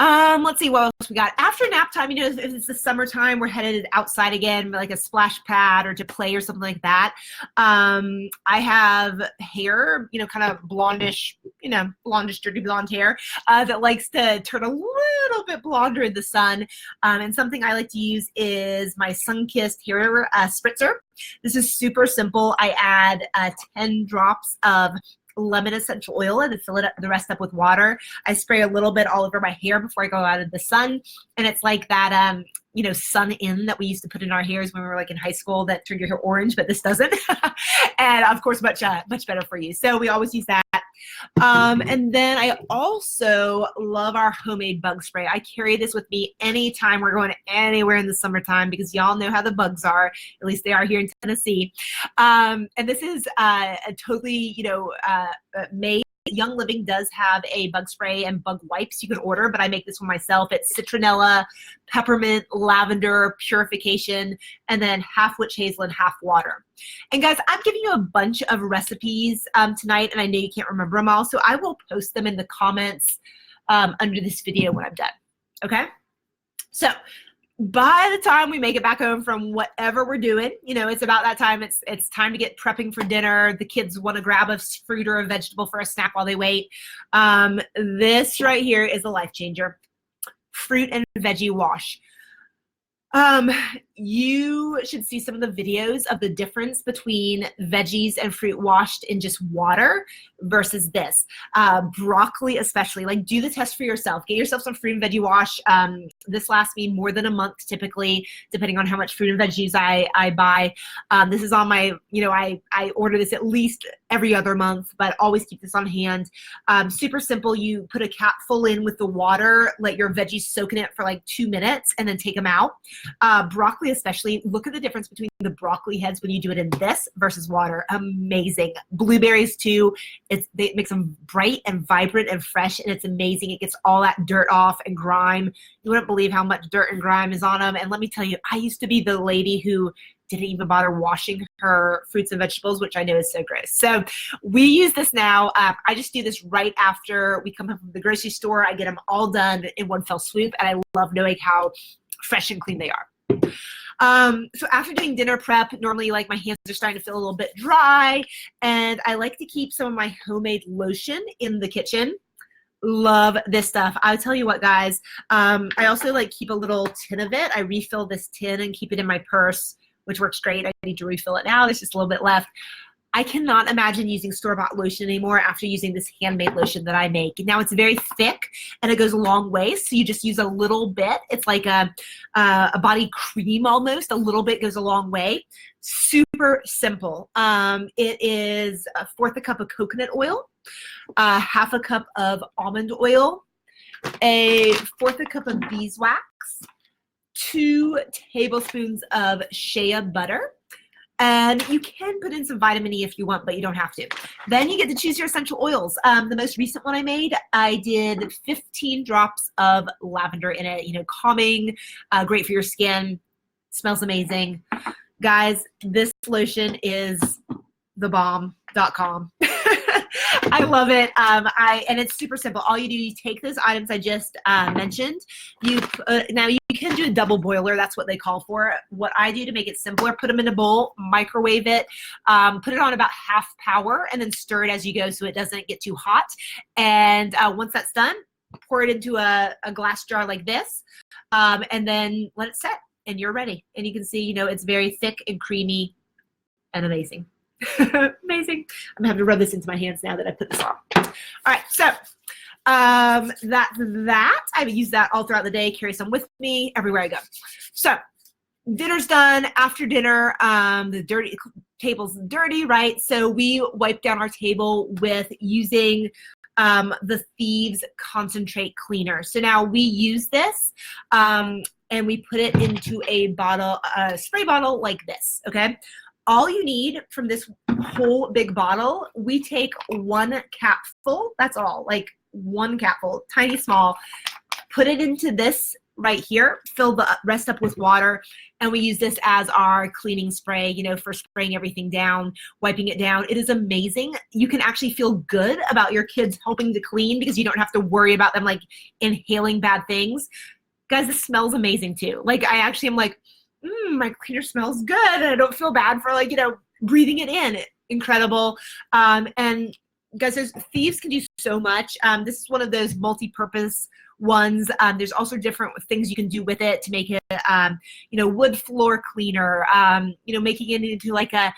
Let's see what else we got. After nap time, if it's the summertime, we're headed outside again, like a splash pad or to play or something like that. I have hair, kind of blondish, dirty blonde hair that likes to turn a little bit blonder in the sun. And something I like to use is my Sunkist hair spritzer. This is super simple. I add 10 drops of lemon essential oil and fill the rest up with water. I spray a little bit all over my hair before I go out in the sun, and it's like that sun in that we used to put in our hairs when we were like in high school that turned your hair orange, but this doesn't. And of course much better for you, so we always use that. And then I also love our homemade bug spray. I carry this with me anytime we're going anywhere in the summertime because y'all know how the bugs are. At least they are here in Tennessee. And this is a totally, made. Young Living does have a bug spray and bug wipes you can order, but I make this one myself. It's citronella, peppermint, lavender, purification, and then half witch hazel and half water. And guys, I'm giving you a bunch of recipes tonight, and I know you can't remember them all, so I will post them in the comments under this video when I'm done, okay? So by the time we make it back home from whatever we're doing, it's about that time. It's time to get prepping for dinner. The kids want to grab a fruit or a vegetable for a snack while they wait. This right here is a life changer. Fruit and veggie wash. You should see some of the videos of the difference between veggies and fruit washed in just water versus this. Broccoli especially, like do the test for yourself. Get yourself some fruit and veggie wash. This lasts me more than a month typically, depending on how much fruit and veggies I buy. This is on my, I order this at least every other month, but always keep this on hand. Super simple. You put a cap full in with the water, let your veggies soak in it for like 2 minutes, and then take them out. Broccoli especially, look at the difference between the broccoli heads when you do it in this versus water. Amazing. Blueberries too. It makes them bright and vibrant and fresh, and it's amazing. It gets all that dirt off and grime. You wouldn't believe how much dirt and grime is on them. And let me tell you, I used to be the lady who didn't even bother washing her fruits and vegetables, which I know is so gross. So we use this now. I just do this right after we come home from the grocery store. I get them all done in one fell swoop, and I love knowing how fresh and clean they are. So after doing dinner prep, normally like my hands are starting to feel a little bit dry, and I like to keep some of my homemade lotion in the kitchen. Love this stuff. I'll tell you what, guys, I also like keep a little tin of it. I refill this tin and keep it in my purse, which works great. I need to refill it now. There's just a little bit left. I cannot imagine using store-bought lotion anymore after using this handmade lotion that I make. Now it's very thick and it goes a long way, so you just use a little bit. It's like a body cream almost. A little bit goes a long way. Super simple. It is 1/4 cup of coconut oil, 1/2 cup of almond oil, 1/4 cup of beeswax, 2 tablespoons of shea butter. And you can put in some vitamin E if you want, but you don't have to. Then you get to choose your essential oils. The most recent one I made, I did 15 drops of lavender in it. Calming, great for your skin, smells amazing. Guys, this lotion is thebomb.com. I love it. And it's super simple. All you do, you take those items I just mentioned. Now you can do a double boiler. That's what they call for. What I do to make it simpler, put them in a bowl, microwave it, put it on about half power, and then stir it as you go so it doesn't get too hot. And once that's done, pour it into a glass jar like this, and then let it set, and you're ready. And you can see, it's very thick and creamy and amazing. Amazing. I'm gonna have to rub this into my hands now that I put this on. All right, so that's that. I use that all throughout the day, carry some with me everywhere I go. So dinner's done. After dinner, the table's dirty, right? So we wipe down our table with using the Thieves Concentrate Cleaner. So now we use this and we put it into a bottle, a spray bottle like this, okay? All you need from this whole big bottle, we take 1 capful, that's all, like 1 capful, tiny small, put it into this right here, fill the rest up with water, and we use this as our cleaning spray, you know, for spraying everything down, wiping it down. It is amazing. You can actually feel good about your kids helping to clean because you don't have to worry about them like inhaling bad things. Guys, this smells amazing too. Like I actually am like, my cleaner smells good, and I don't feel bad for like, you know, breathing it in. Incredible. And guys, thieves can do so much. This is one of those multi-purpose ones. There's also different things you can do with it to make it, you know, wood floor cleaner, you know, making it into like a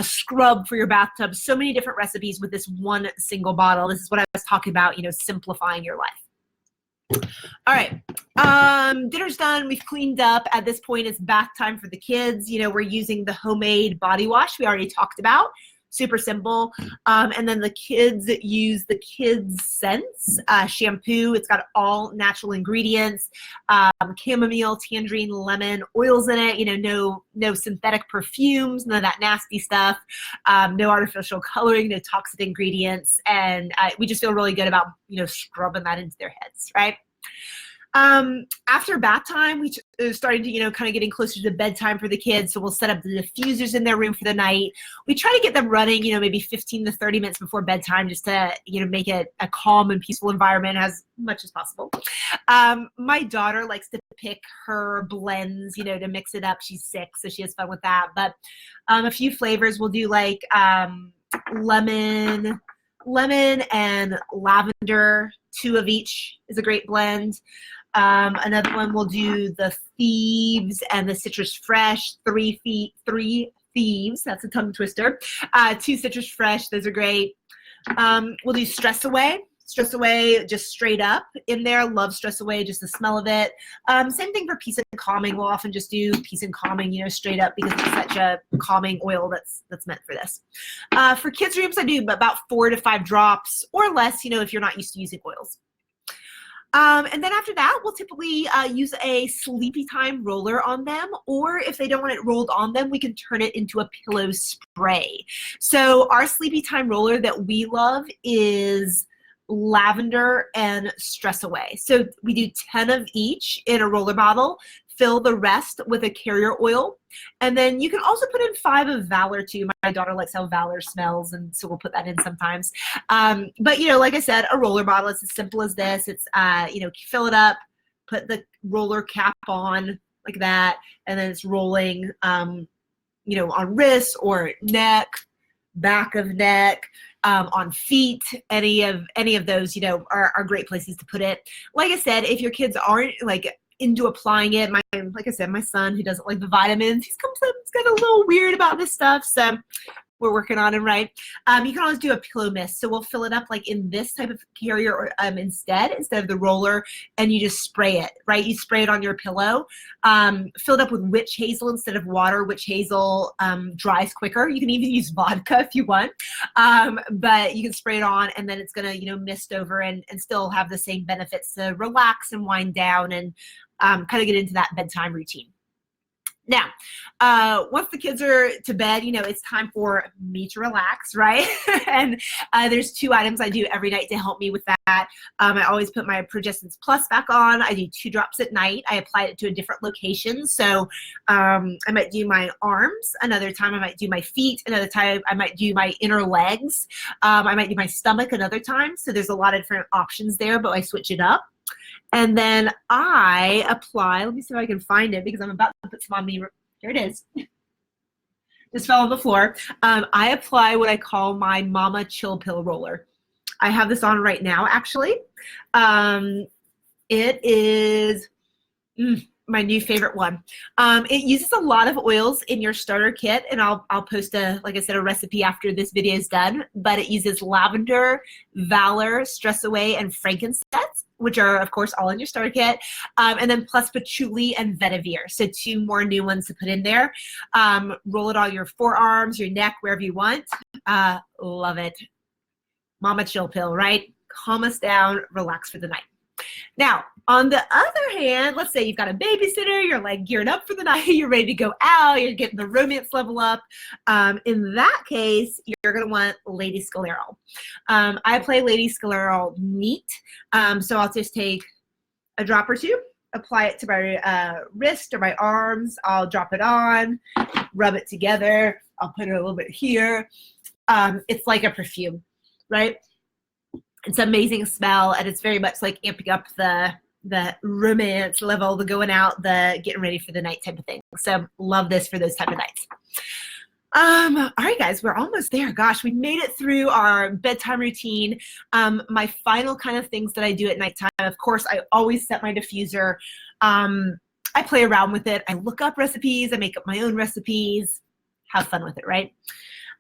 scrub for your bathtub. So many different recipes with this one single bottle. This is what I was talking about, you know, simplifying your life. All right, dinner's done. We've cleaned up. At this point, it's bath time for the kids. You know, we're using the homemade body wash we already talked about. Super simple. And then the kids use the Kids Scents shampoo. It's got all natural ingredients, chamomile, tangerine, lemon, oils in it. You know, no synthetic perfumes, none of that nasty stuff, no artificial coloring, no toxic ingredients. And we just feel really good about, you know, scrubbing that into their heads, right? After bath time, we started to, you know, kind of getting closer to bedtime for the kids. So we'll set up the diffusers in their room for the night. We try to get them running, you know, maybe 15 to 30 minutes before bedtime, just to, you know, make it a calm and peaceful environment as much as possible. My daughter likes to pick her blends, you know, to mix it up. She's 6, so she has fun with that. But a few flavors, we'll do like lemon and lavender. 2 of each is a great blend. Another one we'll do the Thieves and the Citrus Fresh. 3 Thieves. That's a tongue twister. 2 Citrus Fresh. Those are great. We'll do Stress Away. Stress Away just straight up in there. Love Stress Away, just the smell of it. Same thing for Peace and Calming. We'll often just do Peace and Calming, you know, straight up because it's such a calming oil that's meant for this. For kids' rooms, I do about 4 to 5 drops or less, you know, if you're not used to using oils. And then after that, we'll typically use a sleepy time roller on them, or if they don't want it rolled on them, we can turn it into a pillow spray. So our sleepy time roller that we love is lavender and Stress Away. So we do 10 of each in a roller bottle, fill the rest with a carrier oil, and then you can also put in 5 of Valor too. My daughter likes how Valor smells, and so we'll put that in sometimes. But you know, like I said, a roller bottle, it's as simple as this. It's you know, fill it up, put the roller cap on like that, and then it's rolling you know, on wrists or neck, back of neck, on feet. Any of those, you know, are great places to put it. Like I said, if your kids aren't like into applying it, like I said, my son, who doesn't like the vitamins, he's got a little weird about this stuff, so we're working on him, right? You can always do a pillow mist. So we'll fill it up like in this type of carrier instead of the roller, and you just spray it, right? You spray it on your pillow. Fill it up with witch hazel instead of water. Witch hazel dries quicker. You can even use vodka if you want, but you can spray it on, and then it's gonna, you know, mist over and still have the same benefits to relax and wind down and kind of get into that bedtime routine. Now, once the kids are to bed, you know, it's time for me to relax, right? And there's 2 items I do every night to help me with that. I always put my Progestins Plus back on. I do 2 drops at night. I apply it to a different location. So I might do my arms. Another time I might do my feet. Another time I might do my inner legs. I might do my stomach another time. So there's a lot of different options there, but I switch it up. And then I apply, let me see if I can find it because I'm about to put some on me. Here it is. Just fell on the floor. I apply what I call my Mama Chill Pill Roller. I have this on right now, actually. It is my new favorite one. It uses a lot of oils in your starter kit, and I'll post like I said, a recipe after this video is done, but it uses lavender, Valor, Stress Away, and frankincense, which are, of course, all in your starter kit, and then plus patchouli and vetiver. So 2 more new ones to put in there. Roll it on your forearms, your neck, wherever you want. Love it. Mama Chill Pill, right? Calm us down, relax for the night. Now, on the other hand, let's say you've got a babysitter, you're like geared up for the night, you're ready to go out, you're getting the romance level up. In that case, you're going to want Lady Scleral. I apply Lady Scleral neat, so I'll just take a drop or 2 apply it to my wrist or my arms. I'll drop it on, rub it together. I'll put it a little bit here. It's like a perfume, right? It's an amazing smell, and it's very much like amping up the romance level, the going out, the getting ready for the night type of thing. So love this for those type of nights. All right, guys, we're almost there. Gosh, we made it through our bedtime routine. My final kind of things that I do at nighttime, of course, I always set my diffuser. I play around with it. I look up recipes. I make up my own recipes. Have fun with it, right?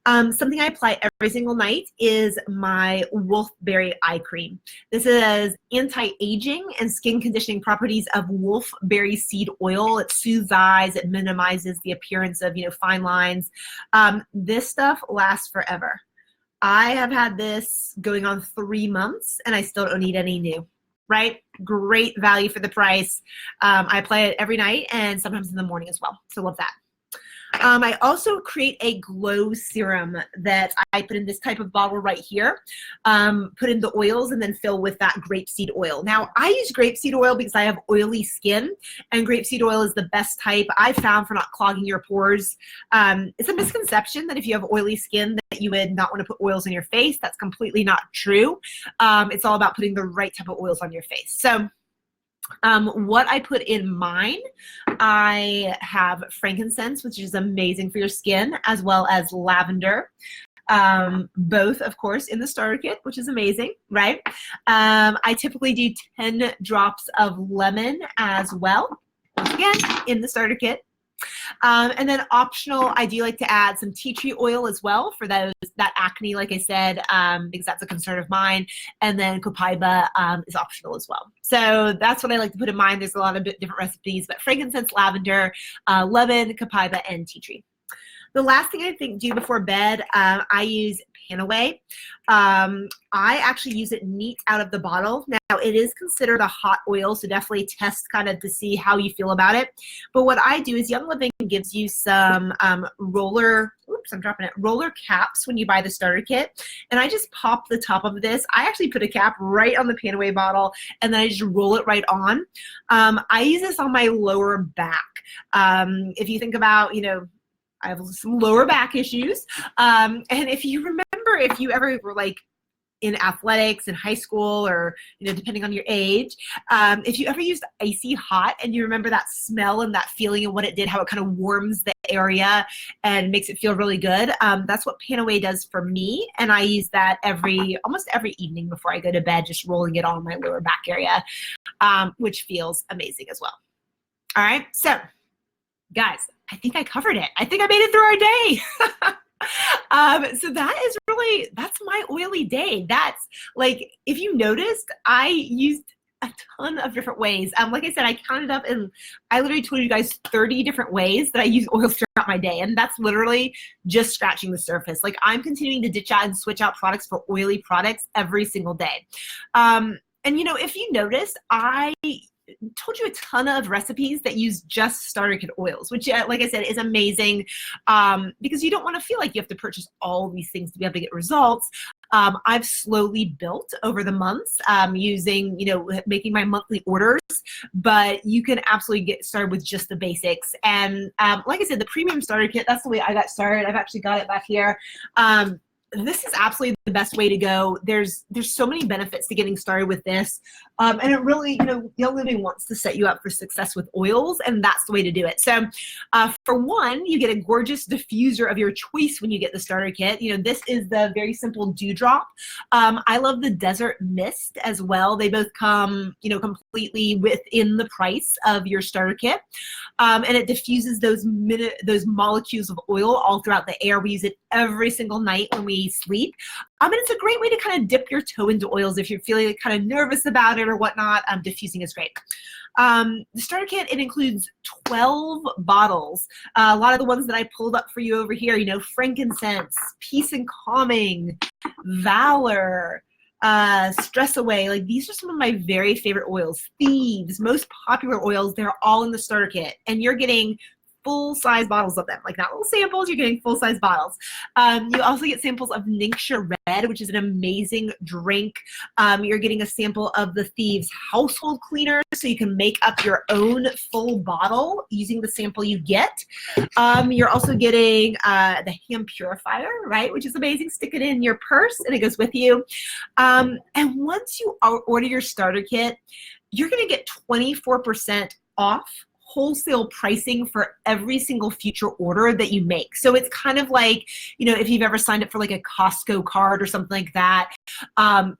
Something I apply every single night is my wolfberry eye cream. This is anti-aging and skin conditioning properties of wolfberry seed oil. It soothes eyes. It minimizes the appearance of, fine lines. This stuff lasts forever. I have had this going on 3 months, and I still don't need any new. Right? Great value for the price. I apply it every night and sometimes in the morning as well. So love that. I also create a glow serum that I put in this type of bottle right here, put in the oils and then fill with that grapeseed oil. Now, I use grapeseed oil because I have oily skin, and grapeseed oil is the best type I've found for not clogging your pores. It's a misconception that if you have oily skin that you would not want to put oils on your face. That's completely not true. It's all about putting the right type of oils on your face. So what I put in mine, I have frankincense, which is amazing for your skin, as well as lavender. Both, of course, in the starter kit, which is amazing, right? I typically do 10 drops of lemon as well, once again, in the starter kit. And then optional, I do like to add some tea tree oil as well for that acne, like I said, because that's a concern of mine. And then copaiba is optional as well. So that's what I like to put in mine. There's a lot of different recipes, but frankincense, lavender, lemon, copaiba, and tea tree. The last thing I do before bed, I use Panaway. I actually use it neat out of the bottle. Now, it is considered a hot oil, so definitely test kind of to see how you feel about it. But what I do is Young Living gives you some roller caps when you buy the starter kit. And I just pop the top of this. I actually put a cap right on the Panaway bottle, and then I just roll it right on. I use this on my lower back. If you think about, I have some lower back issues. And if you remember, if you ever were like in athletics in high school or, depending on your age, if you ever used icy hot and you remember that smell and that feeling and what it did, how it kind of warms the area and makes it feel really good. That's what Panaway does for me. And I use that almost every evening before I go to bed, just rolling it on my lower back area, which feels amazing as well. All right. So guys, I think I covered it. I think I made it through our day. So that's my oily day. That's like, if you noticed, I used a ton of different ways. Like I said, I counted up and I literally told you guys 30 different ways that I use oils throughout my day. And that's literally just scratching the surface. Like, I'm continuing to ditch out and switch out products for oily products every single day. And if you noticed, I told you a ton of recipes that use just starter kit oils, which, like I said, is amazing, because you don't want to feel like you have to purchase all these things to be able to get results. I've slowly built over the months using, making my monthly orders, but you can absolutely get started with just the basics. And like I said, the premium starter kit, that's the way I got started. I've actually got it back here. This is absolutely the best way to go. There's so many benefits to getting started with this. And it really, Young Living wants to set you up for success with oils, and that's the way to do it. So for one, you get a gorgeous diffuser of your choice when you get the starter kit. This is the very simple dewdrop. I love the desert mist as well. They both come, completely within the price of your starter kit. And it diffuses those molecules of oil all throughout the air. We use it every single night when we sleep. And it's a great way to kind of dip your toe into oils if you're feeling kind of nervous about it or whatnot. Diffusing is great. The starter kit, it includes 12 bottles. A lot of the ones that I pulled up for you over here, frankincense, peace and calming, valor, stress away. Like, these are some of my very favorite oils. Thieves, most popular oils, they're all in the starter kit. And you're getting full-size bottles of them, like not little samples, you're getting full-size bottles. You also get samples of Ningxia Red, which is an amazing drink. You're getting a sample of the Thieves household cleaner, so you can make up your own full bottle using the sample you get. You're also getting the hand purifier, right, which is amazing. Stick it in your purse and it goes with you. And once you order your starter kit, you're going to get 24% off wholesale pricing for every single future order that you make. So it's kind of like, you know, if you've ever signed up for like a Costco card or something like that,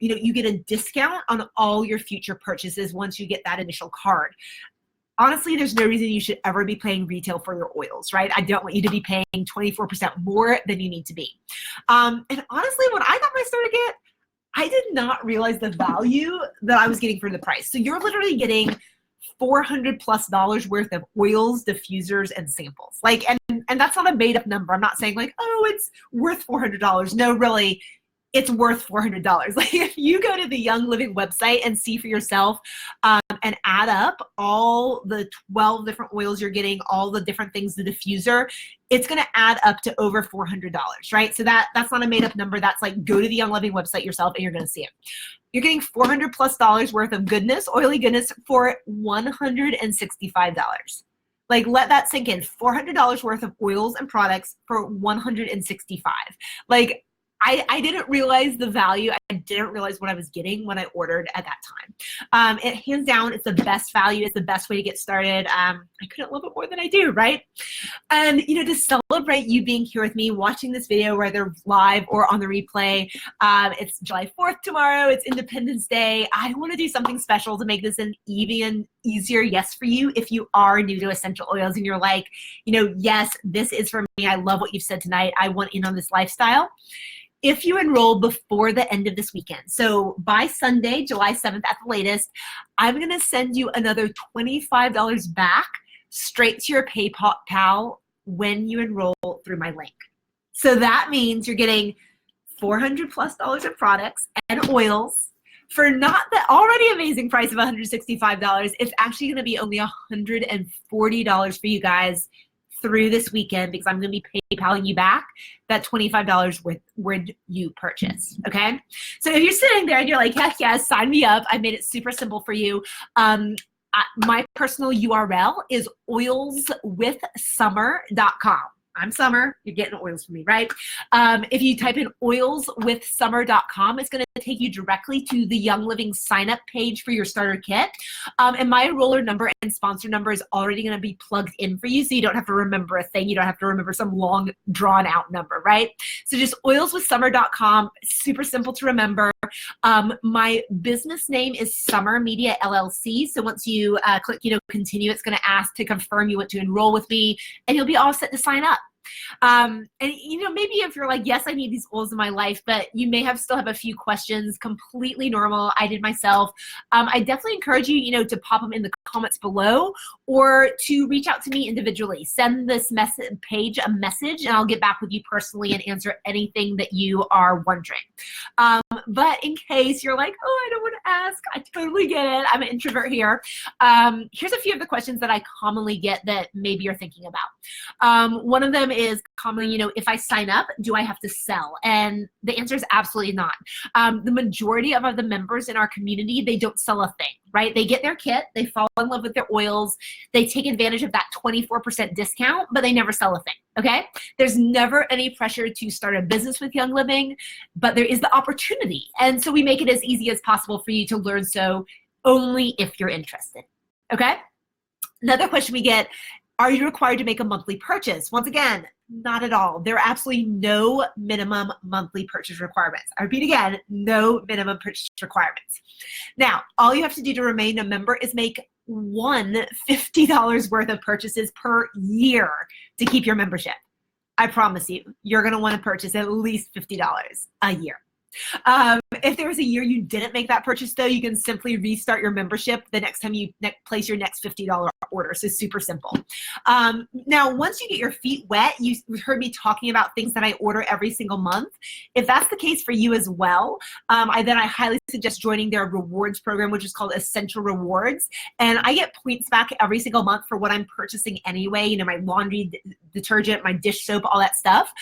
you know, you get a discount on all your future purchases once you get that initial card. Honestly, there's no reason you should ever be paying retail for your oils, right? I don't want you to be paying 24% more than you need to be. And honestly, when I got my starter kit, I did not realize the value that I was getting for the price. So you're literally getting $400+ worth of oils, diffusers, and samples. Like, and that's not a made up number. I'm not saying like, oh, it's worth $400. No, really, it's worth $400. Like if you go to the Young Living website and see for yourself and add up all the 12 different oils you're getting, all the different things, the diffuser, it's going to add up to over $400, right? So that's not a made up number. That's like, go to the Young Living website yourself and you're going to see it. You're getting $400+ worth of goodness, oily goodness, for $165. Like, let that sink in. $400 worth of oils and products for $165. Like, I didn't realize the value. I didn't realize what I was getting when I ordered at that time. It hands down, it's the best value. It's the best way to get started. I couldn't love it more than I do, right? And, you know, to celebrate you being here with me, watching this video, whether live or on the replay, it's July 4th tomorrow. It's Independence Day. I want to do something special to make this an even easier yes for you if you are new to essential oils and you're like, you know, yes, this is for me. I love what you've said tonight. I want in on this lifestyle. If you enroll before the end of this weekend, so by Sunday, July 7th at the latest, I'm going to send you another $25 back straight to your PayPal when you enroll through my link. So that means you're getting $400+ of products and oils for not the already amazing price of $165. It's actually going to be only $140 for you guys through this weekend, because I'm going to be PayPaling you back that $25 when you purchase, okay? So if you're sitting there and you're like, heck yes, sign me up. I made it super simple for you. My personal URL is oilswithsummer.com. I'm Summer. You're getting oils from me, right? If you type in oilswithsummer.com, it's going to take you directly to the Young Living sign-up page for your starter kit. And my enroller number and sponsor number is already going to be plugged in for you, so you don't have to remember a thing. You don't have to remember some long, drawn-out number, right? So just oilswithsummer.com. Super simple to remember. My business name is Summer Media LLC. So once you click, you know, continue, it's going to ask to confirm you want to enroll with me, and you'll be all set to sign up. And you know, maybe if you're like, yes, I need these oils in my life, but you may still have a few questions, completely normal. I did myself. I definitely encourage you, you know, to pop them in the comments below or to reach out to me individually. Send this page a message and I'll get back with you personally and answer anything that you are wondering. But in case you're like, oh, I don't want to ask, I totally get it. I'm an introvert here. Here's a few of the questions that I commonly get that maybe you're thinking about. One of them is commonly, you know, if I sign up, do I have to sell? And the answer is absolutely not. The majority of the members in our community, they don't sell a thing, right? They get their kit, they fall in love with their oils, they take advantage of that 24% discount, but they never sell a thing, okay? There's never any pressure to start a business with Young Living, but there is the opportunity. And so we make it as easy as possible for you to learn, so only if you're interested, okay? Another question we get, are you required to make a monthly purchase? Once again, not at all. There are absolutely no minimum monthly purchase requirements. I repeat again, no minimum purchase requirements. Now, all you have to do to remain a member is make one $50 worth of purchases per year to keep your membership. I promise you, you're going to want to purchase at least $50 a year. If there was a year you didn't make that purchase, though, you can simply restart your membership the next time you place your next $50 order. So super simple. Now, once you get your feet wet, you heard me talking about things that I order every single month. If that's the case for you as well, I highly suggest joining their rewards program, which is called Essential Rewards. And I get points back every single month for what I'm purchasing anyway, you know, my laundry detergent, my dish soap, all that stuff.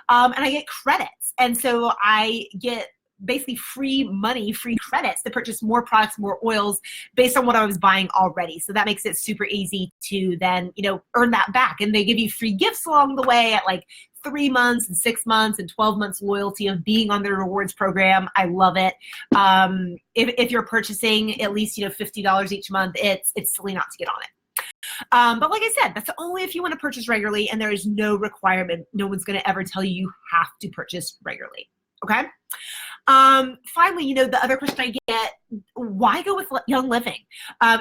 And I get credits. And so I get basically free money, free credits to purchase more products, more oils based on what I was buying already. So that makes it super easy to then, you know, earn that back. And they give you free gifts along the way at like 3 months and 6 months and 12 months loyalty of being on their rewards program. I love it. If you're purchasing at least, you know, $50 each month, it's silly not to get on it. But like I said, that's only if you want to purchase regularly, and there is no requirement. No one's going to ever tell you you have to purchase regularly. Okay. Finally, you know, the other question I get, why go with Young Living?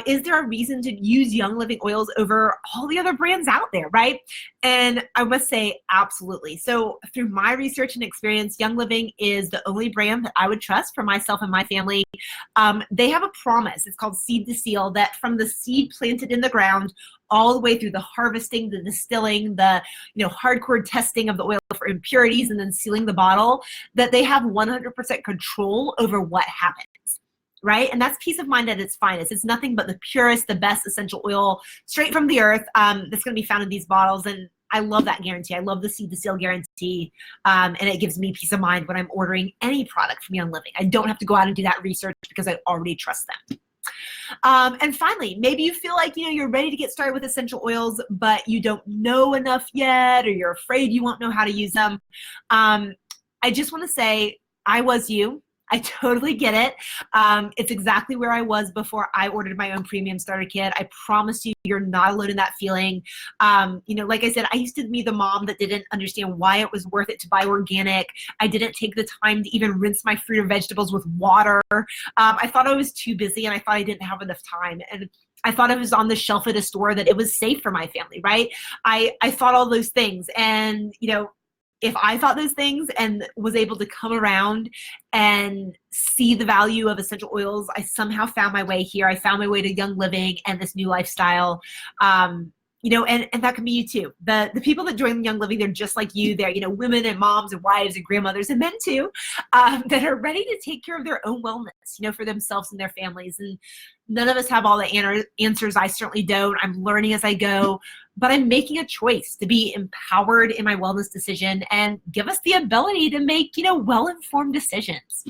Is there a reason to use Young Living oils over all the other brands out there, right? And I must say, absolutely. So through my research and experience, Young Living is the only brand that I would trust for myself and my family. They have a promise. It's called Seed to Seal, that from the seed planted in the ground all the way through the harvesting, the distilling, the, you know, hardcore testing of the oil for impurities, and then sealing the bottle, that they have 100% control over what happens, right? And that's peace of mind at its finest. It's nothing but the purest, the best essential oil straight from the earth that's going to be found in these bottles. And I love that guarantee. I love the Seed to Seal guarantee. And it gives me peace of mind when I'm ordering any product from Young Living. I don't have to go out and do that research because I already trust them. And finally, maybe you feel like, you know, you're ready to get started with essential oils, but you don't know enough yet, or you're afraid you won't know how to use them. I just want to say, I was you. I totally get it. It's exactly where I was before I ordered my own premium starter kit. I promise you, you're not alone in that feeling. You know, like I said, I used to be the mom that didn't understand why it was worth it to buy organic. I didn't take the time to even rinse my fruit or vegetables with water. I thought I was too busy, and I thought I didn't have enough time. And I thought it was on the shelf at a store that it was safe for my family, right? I thought all those things. And, you know, if I thought those things and was able to come around and see the value of essential oils, I somehow found my way here. I found my way to Young Living and this new lifestyle. You know, and that can be you too. The people that join Young Living, they're just like you. They're, you know, women and moms and wives and grandmothers and men too, that are ready to take care of their own wellness, you know, for themselves and their families. And none of us have all the answers. I certainly don't. I'm learning as I go, but I'm making a choice to be empowered in my wellness decision and give us the ability to make, you know, well-informed decisions.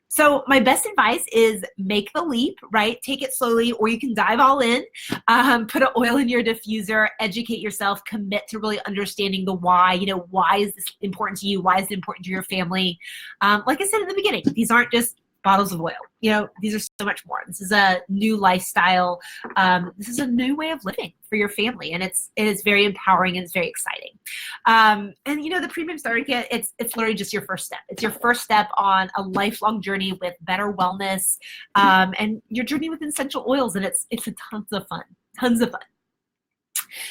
So my best advice is make the leap, right? Take it slowly, or you can dive all in. Put an oil in your diffuser, educate yourself, commit to really understanding the why. You know, why is this important to you? Why is it important to your family? Like I said in the beginning, these aren't just bottles of oil. You know, these are so much more. This is a new lifestyle. This is a new way of living for your family, and it is very empowering and it's very exciting. And you know, the premium starter kit, it's literally just your first step. It's your first step on a lifelong journey with better wellness, and your journey with essential oils, and it's a tons of fun.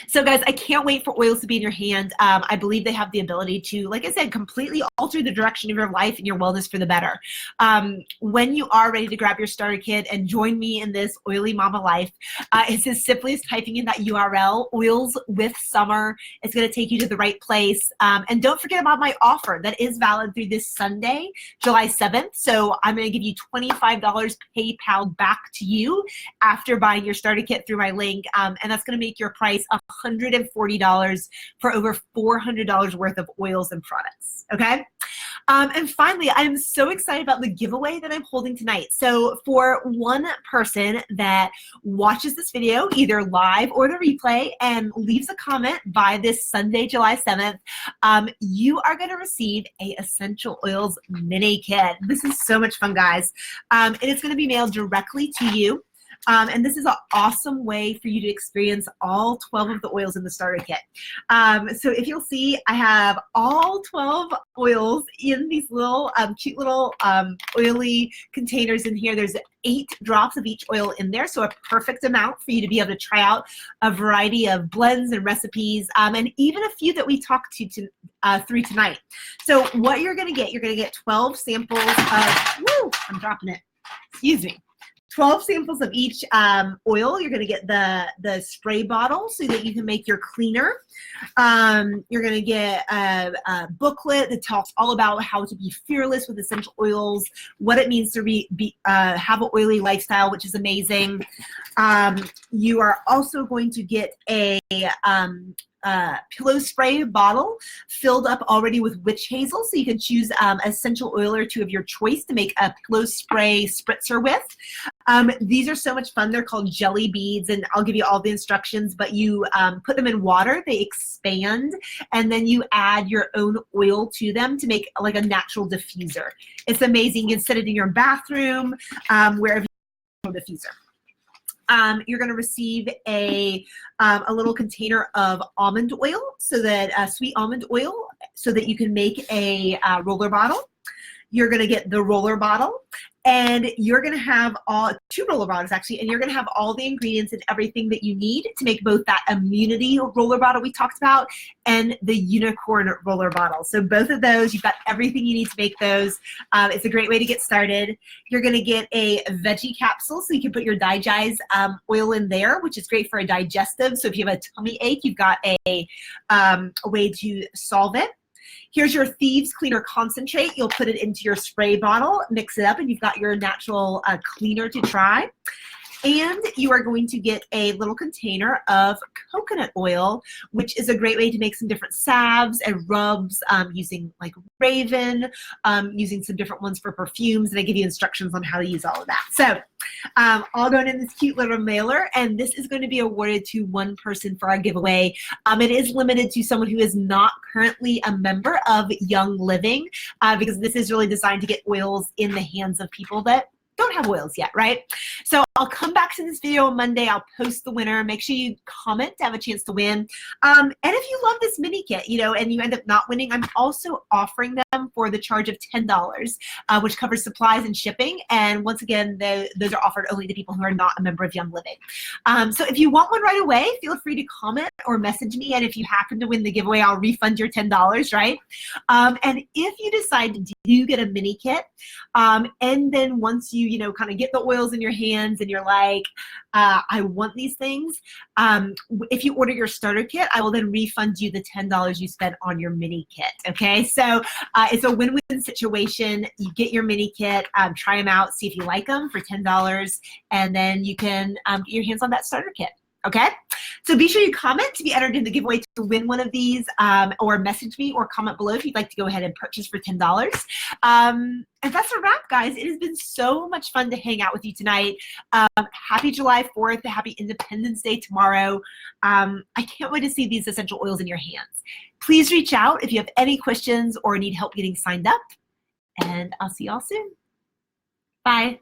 So guys, I can't wait for oils to be in your hand. I believe they have the ability to, like I said, completely alter the direction of your life and your wellness for the better. When you are ready to grab your starter kit and join me in this oily mama life, it's as simply as typing in that URL, Oils with Summer. It's going to take you to the right place. And don't forget about my offer that is valid through this Sunday, July 7th. So I'm going to give you $25 PayPal back to you after buying your starter kit through my link. And that's going to make your price $140 for over $400 worth of oils and products. Okay. And finally, I'm so excited about the giveaway that I'm holding tonight. So for one person that watches this video, either live or the replay, and leaves a comment by this Sunday, July 7th, you are going to receive a Essential Oils mini kit. This is so much fun, guys. And it's going to be mailed directly to you. And this is an awesome way for you to experience all 12 of the oils in the starter kit. So if you'll see, I have all 12 oils in these little cute little oily containers in here. There's 8 drops of each oil in there, so a perfect amount for you to be able to try out a variety of blends and recipes, and even a few that we talked through tonight. So what you're going to get 12 samples of, woo, I'm dropping it, excuse me. 12 samples of each oil. You're going to get the spray bottle so that you can make your cleaner. You're going to get a booklet that talks all about how to be fearless with essential oils, what it means to have an oily lifestyle, which is amazing. You are also going to get a pillow spray bottle filled up already with witch hazel, so you can choose essential oil or 2 of your choice to make a pillow spray spritzer with. These are so much fun. They're called jelly beads, and I'll give you all the instructions, but you put them in water, they expand, and then you add your own oil to them to make like a natural diffuser. It's amazing. You can set it in your bathroom, wherever you have a diffuser. You're going to receive a little container of almond oil, so that sweet almond oil, so that you can make a roller bottle. You're going to get the roller bottle, and you're going to have 2 roller bottles actually, and you're going to have all the ingredients and everything that you need to make both that immunity roller bottle we talked about and the unicorn roller bottle. So both of those, you've got everything you need to make those. It's a great way to get started. You're going to get a veggie capsule, so you can put your Digest oil in there, which is great for a digestive. So if you have a tummy ache, you've got a way to solve it. Here's your Thieves Cleaner Concentrate. You'll put it into your spray bottle, mix it up, and you've got your natural cleaner to try. And you are going to get a little container of coconut oil, which is a great way to make some different salves and rubs using like Raven, using some different ones for perfumes, and I give you instructions on how to use all of that. So all going in this cute little mailer, and this is going to be awarded to 1 person for our giveaway. It is limited to someone who is not currently a member of Young Living, because this is really designed to get oils in the hands of people that don't have oils yet, right? So I'll come back to this video on Monday. I'll post the winner. Make sure you comment to have a chance to win. And if you love this mini kit, and you end up not winning, I'm also offering them for the charge of $10, which covers supplies and shipping. And once again, those are offered only to people who are not a member of Young Living. So if you want one right away, feel free to comment or message me. And if you happen to win the giveaway, I'll refund your $10, right? And if you decide to do get a mini kit, and then once you kind of get the oils in your hands and you're like, I want these things, if you order your starter kit, I will then refund you the $10 you spent on your mini kit, okay? So it's a win-win situation. You get your mini kit, try them out, see if you like them for $10, and then you can get your hands on that starter kit. Okay, so be sure you comment to be entered in the giveaway to win one of these, or message me or comment below if you'd like to go ahead and purchase for $10. And that's a wrap, guys. It has been so much fun to hang out with you tonight. Happy July 4th. Happy Independence Day tomorrow. I can't wait to see these essential oils in your hands. Please reach out if you have any questions or need help getting signed up. And I'll see y'all soon. Bye.